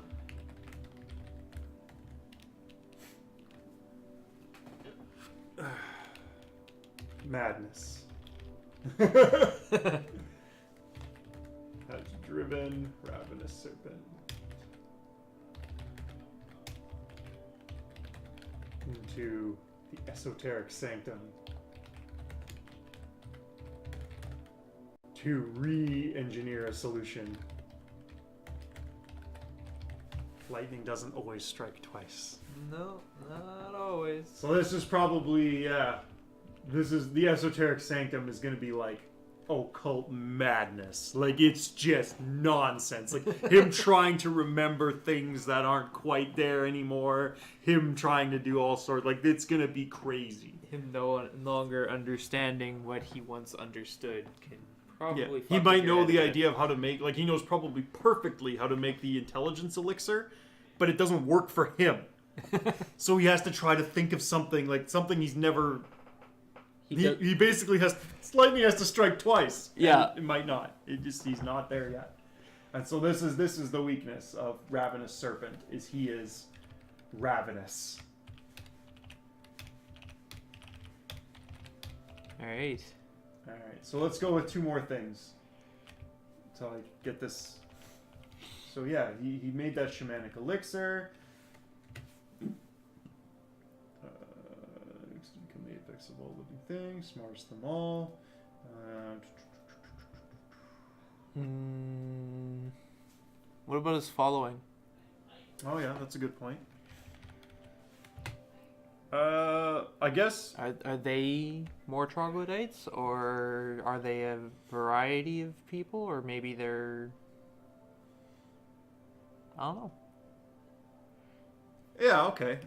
Madness. Has driven Ravenous Serpent into the esoteric sanctum to re-engineer a solution. Lightning doesn't always strike twice. No, not always. So this is probably, yeah, this is, the esoteric sanctum is going to be like occult madness. Like, it's just nonsense. Like, him trying to remember things that aren't quite there anymore. Him trying to do all sorts, like, it's going to be crazy. Him no longer understanding what he once understood can probably He might know the idea of how to make, like, he knows probably perfectly how to make the intelligence elixir, but it doesn't work for him. So he has to try to think of something, like something he's never. He basically has, lightning has to strike twice. Yeah, it might not. He's not there yet. And so this is the weakness of Ravenous Serpent, is he is ravenous. All right. So let's go with two more things until I get this. So yeah, he made that shamanic elixir. Become the effects of all living things, smartest them all. What about his following? Oh yeah, that's a good point. I guess. Are they more troglodytes, or are they a variety of people, or maybe they're... I don't know. Yeah, okay.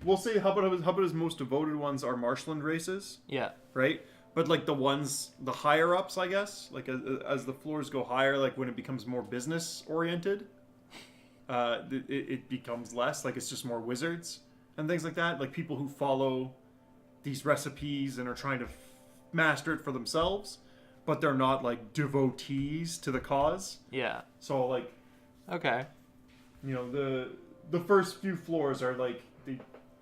we'll say how about his most devoted ones are marshland races, Yeah. right? But like the higher ups, I guess, like as the floors go higher, like when it becomes more business oriented, it becomes less. Like it's just more wizards and things like that. Like people who follow these recipes and are trying to master it for themselves, but they're not like devotees to the cause. Yeah. So like, Okay. you know, the first few floors are like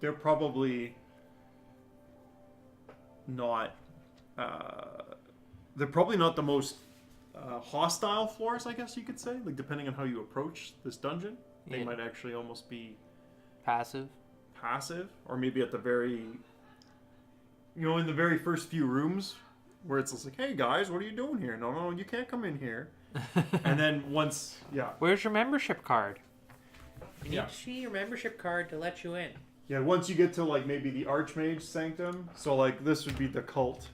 they're probably not. They're probably not the most hostile floors, I guess you could say. Like depending on how you approach this dungeon, they might actually almost be passive, or maybe at the very, in the very first few rooms where it's just like, hey guys, what are you doing here? No, you can't come in here. And then once, where's your membership card? You need to see your membership card to let you in. Yeah, once you get to like maybe the Archmage Sanctum, so like this would be the cult,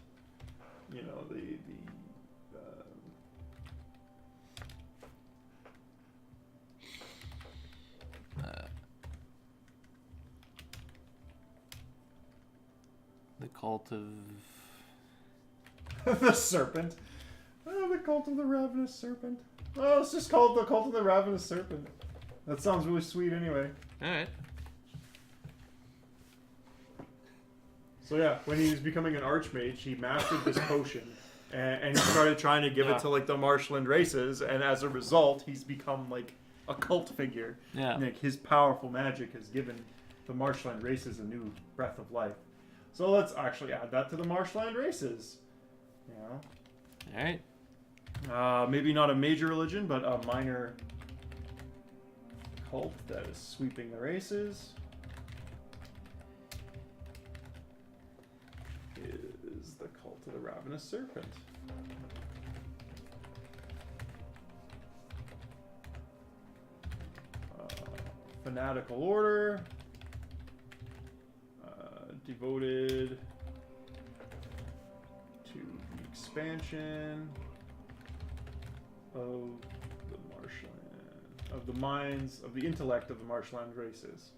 the cult of the serpent. Oh, the cult of the ravenous serpent. Oh, it's just called the cult of the ravenous serpent. That sounds really sweet anyway. All right. So yeah, when he was becoming an archmage, he mastered this potion, and he started trying to give it to like the marshland races, and as a result, he's become like a cult figure. Yeah. And, like his powerful magic has given the marshland races a new breath of life. So let's actually add that to the marshland races. All right. Maybe not a major religion, but a minor cult that is sweeping the races. Is the cult of the ravenous serpent. Fanatical order. Devoted to the expansion of the marshland, of the minds, of the intellect of the marshland races.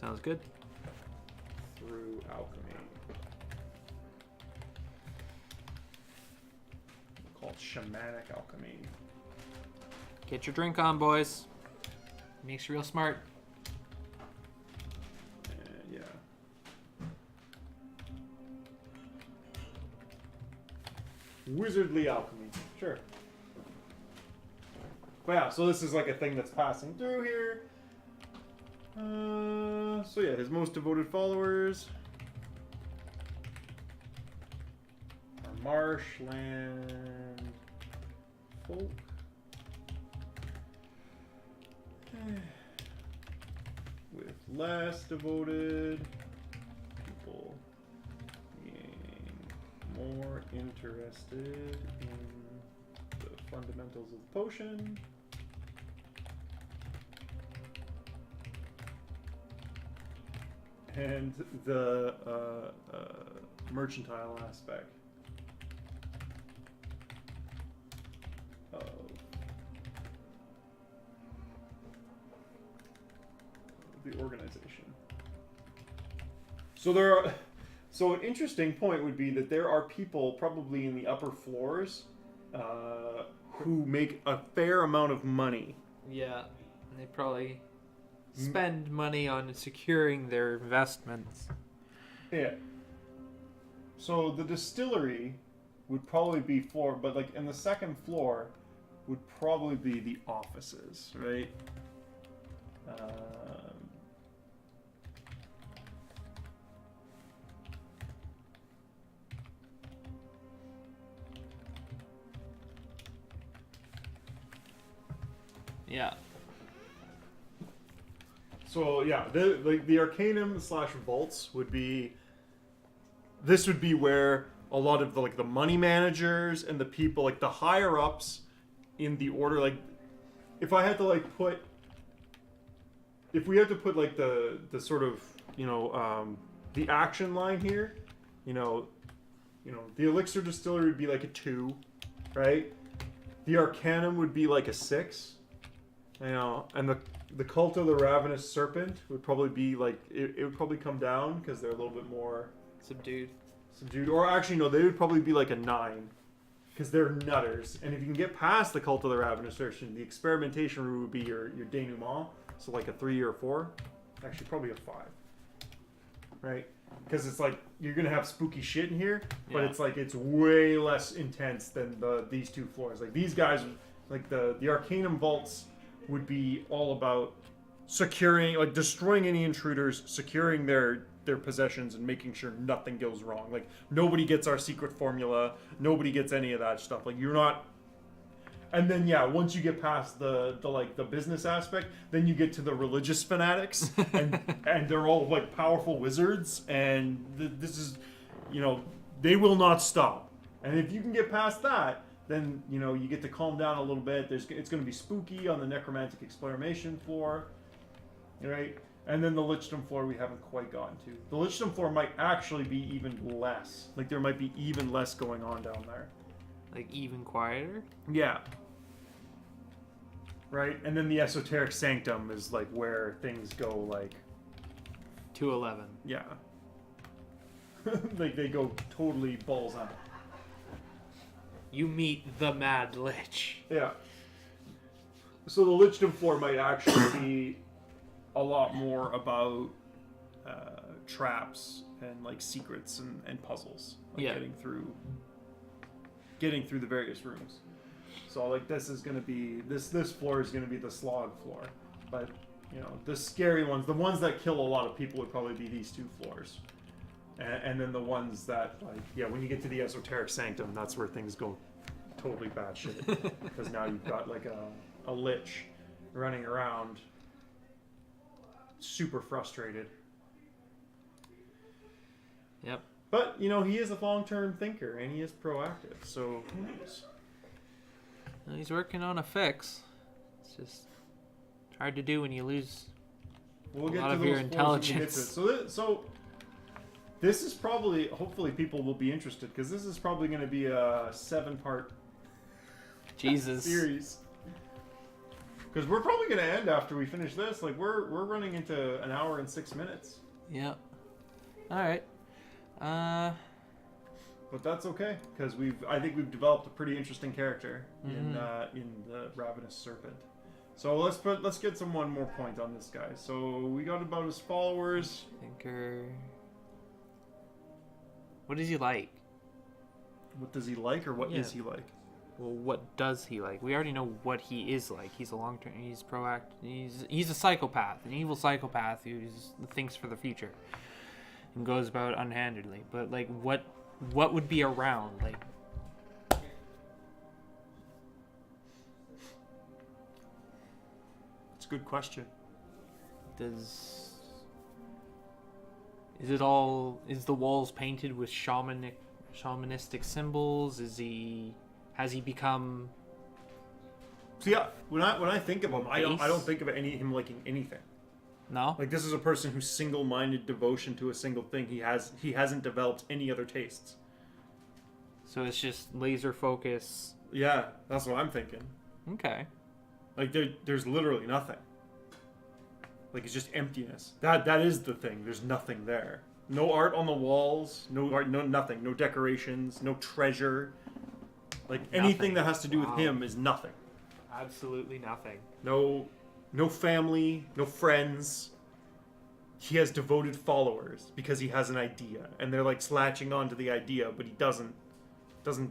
Sounds good. Through alchemy. We'll call it shamanic alchemy. Get your drink on, boys. Makes you real smart. Yeah. Wizardly alchemy. Sure. But yeah, so this is like a thing that's passing through here. So yeah, his most devoted followers are marshland folk. With less devoted people being more interested in the fundamentals of the potion. And the mercantile aspect of the organization. So an interesting point would be that there are people probably in the upper floors who make a fair amount of money. Yeah, and they probably spend money on securing their investments. Yeah. So the distillery would probably be floor, but like in the second floor would probably be the offices, right? Yeah. So yeah, the Arcanum / vaults would be. This would be where a lot of the money managers and the people like the higher ups in the order. Like, if I had to put, if we had to put like the sort of the action line here, the Elixir Distillery would be like a 2, right? The Arcanum would be like a 6. You know, and the cult of the ravenous serpent would probably be like it would probably come down because they're a little bit more Subdued. subdued. Or actually, no, they would probably be like a 9 because they're nutters. And if you can get past the cult of the ravenous serpent, the experimentation room would be your denouement. So like a 3 or a 4, actually probably a 5, right? Because it's like you're gonna have spooky shit in here, but Yeah. it's like it's way less intense than these 2 floors. Like these guys, like the Arcanum vaults would be all about securing, like destroying any intruders, securing their possessions, and making sure nothing goes wrong. Like nobody gets our secret formula, nobody gets any of that stuff. Like you're not. And then yeah, once you get past the business aspect, then you get to the religious fanatics, and they're all like powerful wizards, and this is, you know, they will not stop. And if you can get past that, then you know you get to calm down a little bit. It's going to be spooky on the necromantic exploration floor, right? And then the Lichdom floor we haven't quite gotten to. The Lichdom floor might actually be even less. Like there might be even less going on down there. Like even quieter. Yeah. Right? And then the esoteric sanctum is like where things go like 211. yeah. Like they go totally balls out. You meet the Mad Lich. Yeah. So the Lichdom floor might actually be a lot more about traps and like secrets and puzzles. Like Yeah. getting through the various rooms. So like this is gonna be this floor is gonna be the slog floor. But you know, the scary ones, the ones that kill a lot of people would probably be these 2 floors. And then the ones that like yeah, when you get to the esoteric sanctum, that's where things go totally bad shit. Because now you've got like a lich running around super frustrated. Yep. But, you know, he is a long-term thinker, and he is proactive, so who knows? Well, he's working on a fix. It's just hard to do when you lose We'll a get lot to of those your floors when we get to it. intelligence. So this is probably, hopefully people will be interested, because this is probably going to be a 7-part Jesus. series. Because we're probably going to end after we finish this. Like, we're running into an hour and 6 minutes. Yeah. All right. But that's okay, because I think we've developed a pretty interesting character in the Ravenous Serpent. So let's get one more point on this guy. So we got about his followers. Thinker. What is he like? What does he like, or what is he like? Well, what does he like? We already know what he is like. He's a long-term. He's proactive. He's a psychopath, an evil psychopath who thinks for the future and goes about unhandedly. But like, what would be around? Like, It's a good question. is the walls painted with shamanistic symbols? Has he become? So yeah, when I think of him, I don't Base? think of him liking anything. No. Like, this is a person whose single-minded devotion to a single thing. He hasn't developed any other tastes. So it's just laser focus. Yeah, that's what I'm thinking. Okay. Like there's literally nothing. Like, it's just emptiness. That is the thing. There's nothing there. No art on the walls. No art. No nothing. No decorations. No treasure. Like anything that has to do with him is nothing. Absolutely nothing. No family. No friends. He has devoted followers because he has an idea, and they're like latching on to the idea, but he doesn't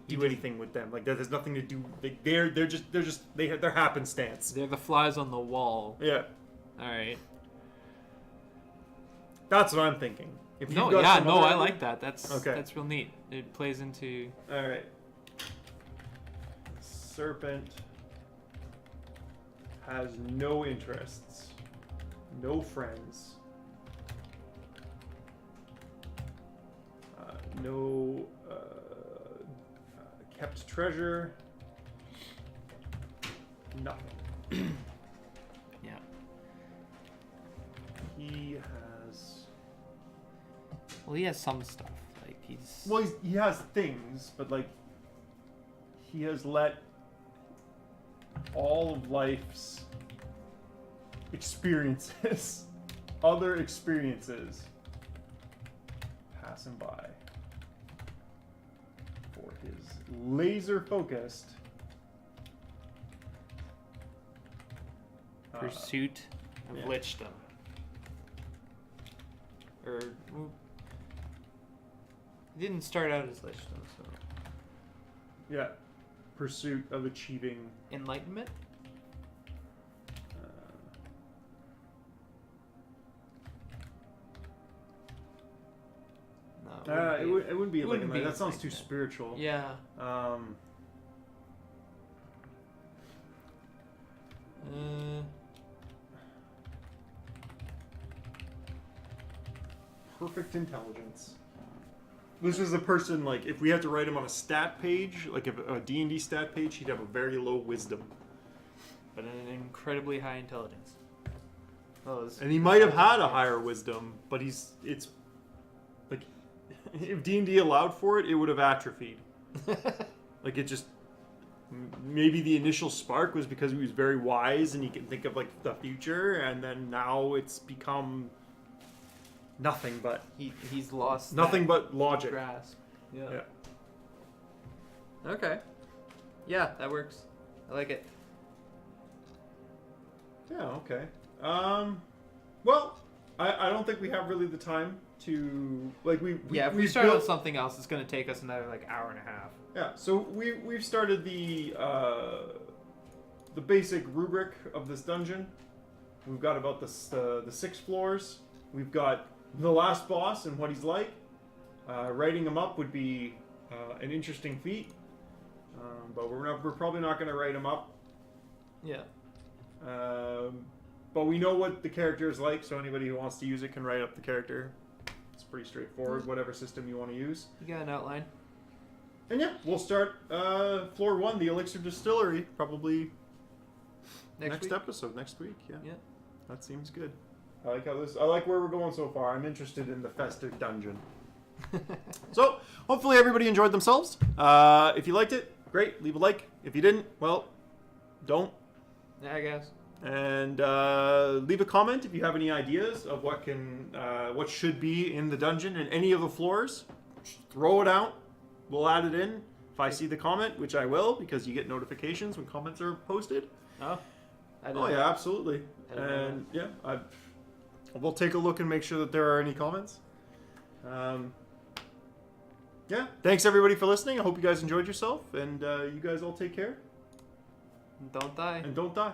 do anything with them. Like, that has nothing to do. Like, they're happenstance. They're the flies on the wall. Yeah. All right. That's what I'm thinking. If you've No, got yeah, some no, other I idea- like that. That's Okay. That's real neat. It plays into. All right. Serpent has no interests, no friends, no kept treasure, nothing. Yeah. He has. Well, he has some stuff. Like he's. Well, he has things, but like he has let all of life's experiences. Other experiences. Passing by. For his laser focused. Pursuit of yeah. lichdom. Or it didn't start out as lichdom, so Yeah. Pursuit of achieving. enlightenment. No, It wouldn't be wouldn't enlightenment. be That sounds too enlightenment. spiritual. Yeah. Perfect intelligence. This is a person, like, if we had to write him on a stat page, like a D&D stat page, he'd have a very low wisdom. But an incredibly high intelligence. Well, And he might have had a higher wisdom, but it's, like, if D&D allowed for it, it would have atrophied. Like, it just, maybe the initial spark was because he was very wise and he could think of, like, the future, and then now it's become nothing but he's lost nothing that but logic. grasp. Yeah. Yeah. Okay. Yeah, that works. I like it. Yeah, okay. Well, I don't think we have really the time to, like, If we we've start on built- something else, it's going to take us another like hour and a half. Yeah, so we've started the basic rubric of this dungeon. We've got about the 6 floors. We've got the last boss and what he's like. Writing him up would be an interesting feat, but we're probably not going to write him up. Yeah. But we know what the character is like, so anybody who wants to use it can write up the character. It's pretty straightforward, whatever system you want to use. You got an outline? And yeah, we'll start floor 1, the Elixir Distillery, probably next week? episode, next week. Yeah. Yeah. That seems good. I like where we're going so far. I'm interested in the Festering Dungeon. So, hopefully everybody enjoyed themselves. If you liked it, great. Leave a like. If you didn't, well, don't. Yeah, I guess. And leave a comment if you have any ideas of what should be in the dungeon and any of the floors. Just throw it out. We'll add it in if I see the comment, which I will, because you get notifications when comments are posted. Oh. Oh yeah, absolutely. And yeah, we'll take a look and make sure that there are any comments. Yeah, thanks everybody for listening. I hope you guys enjoyed yourself, and you guys all take care. Don't die. And don't die.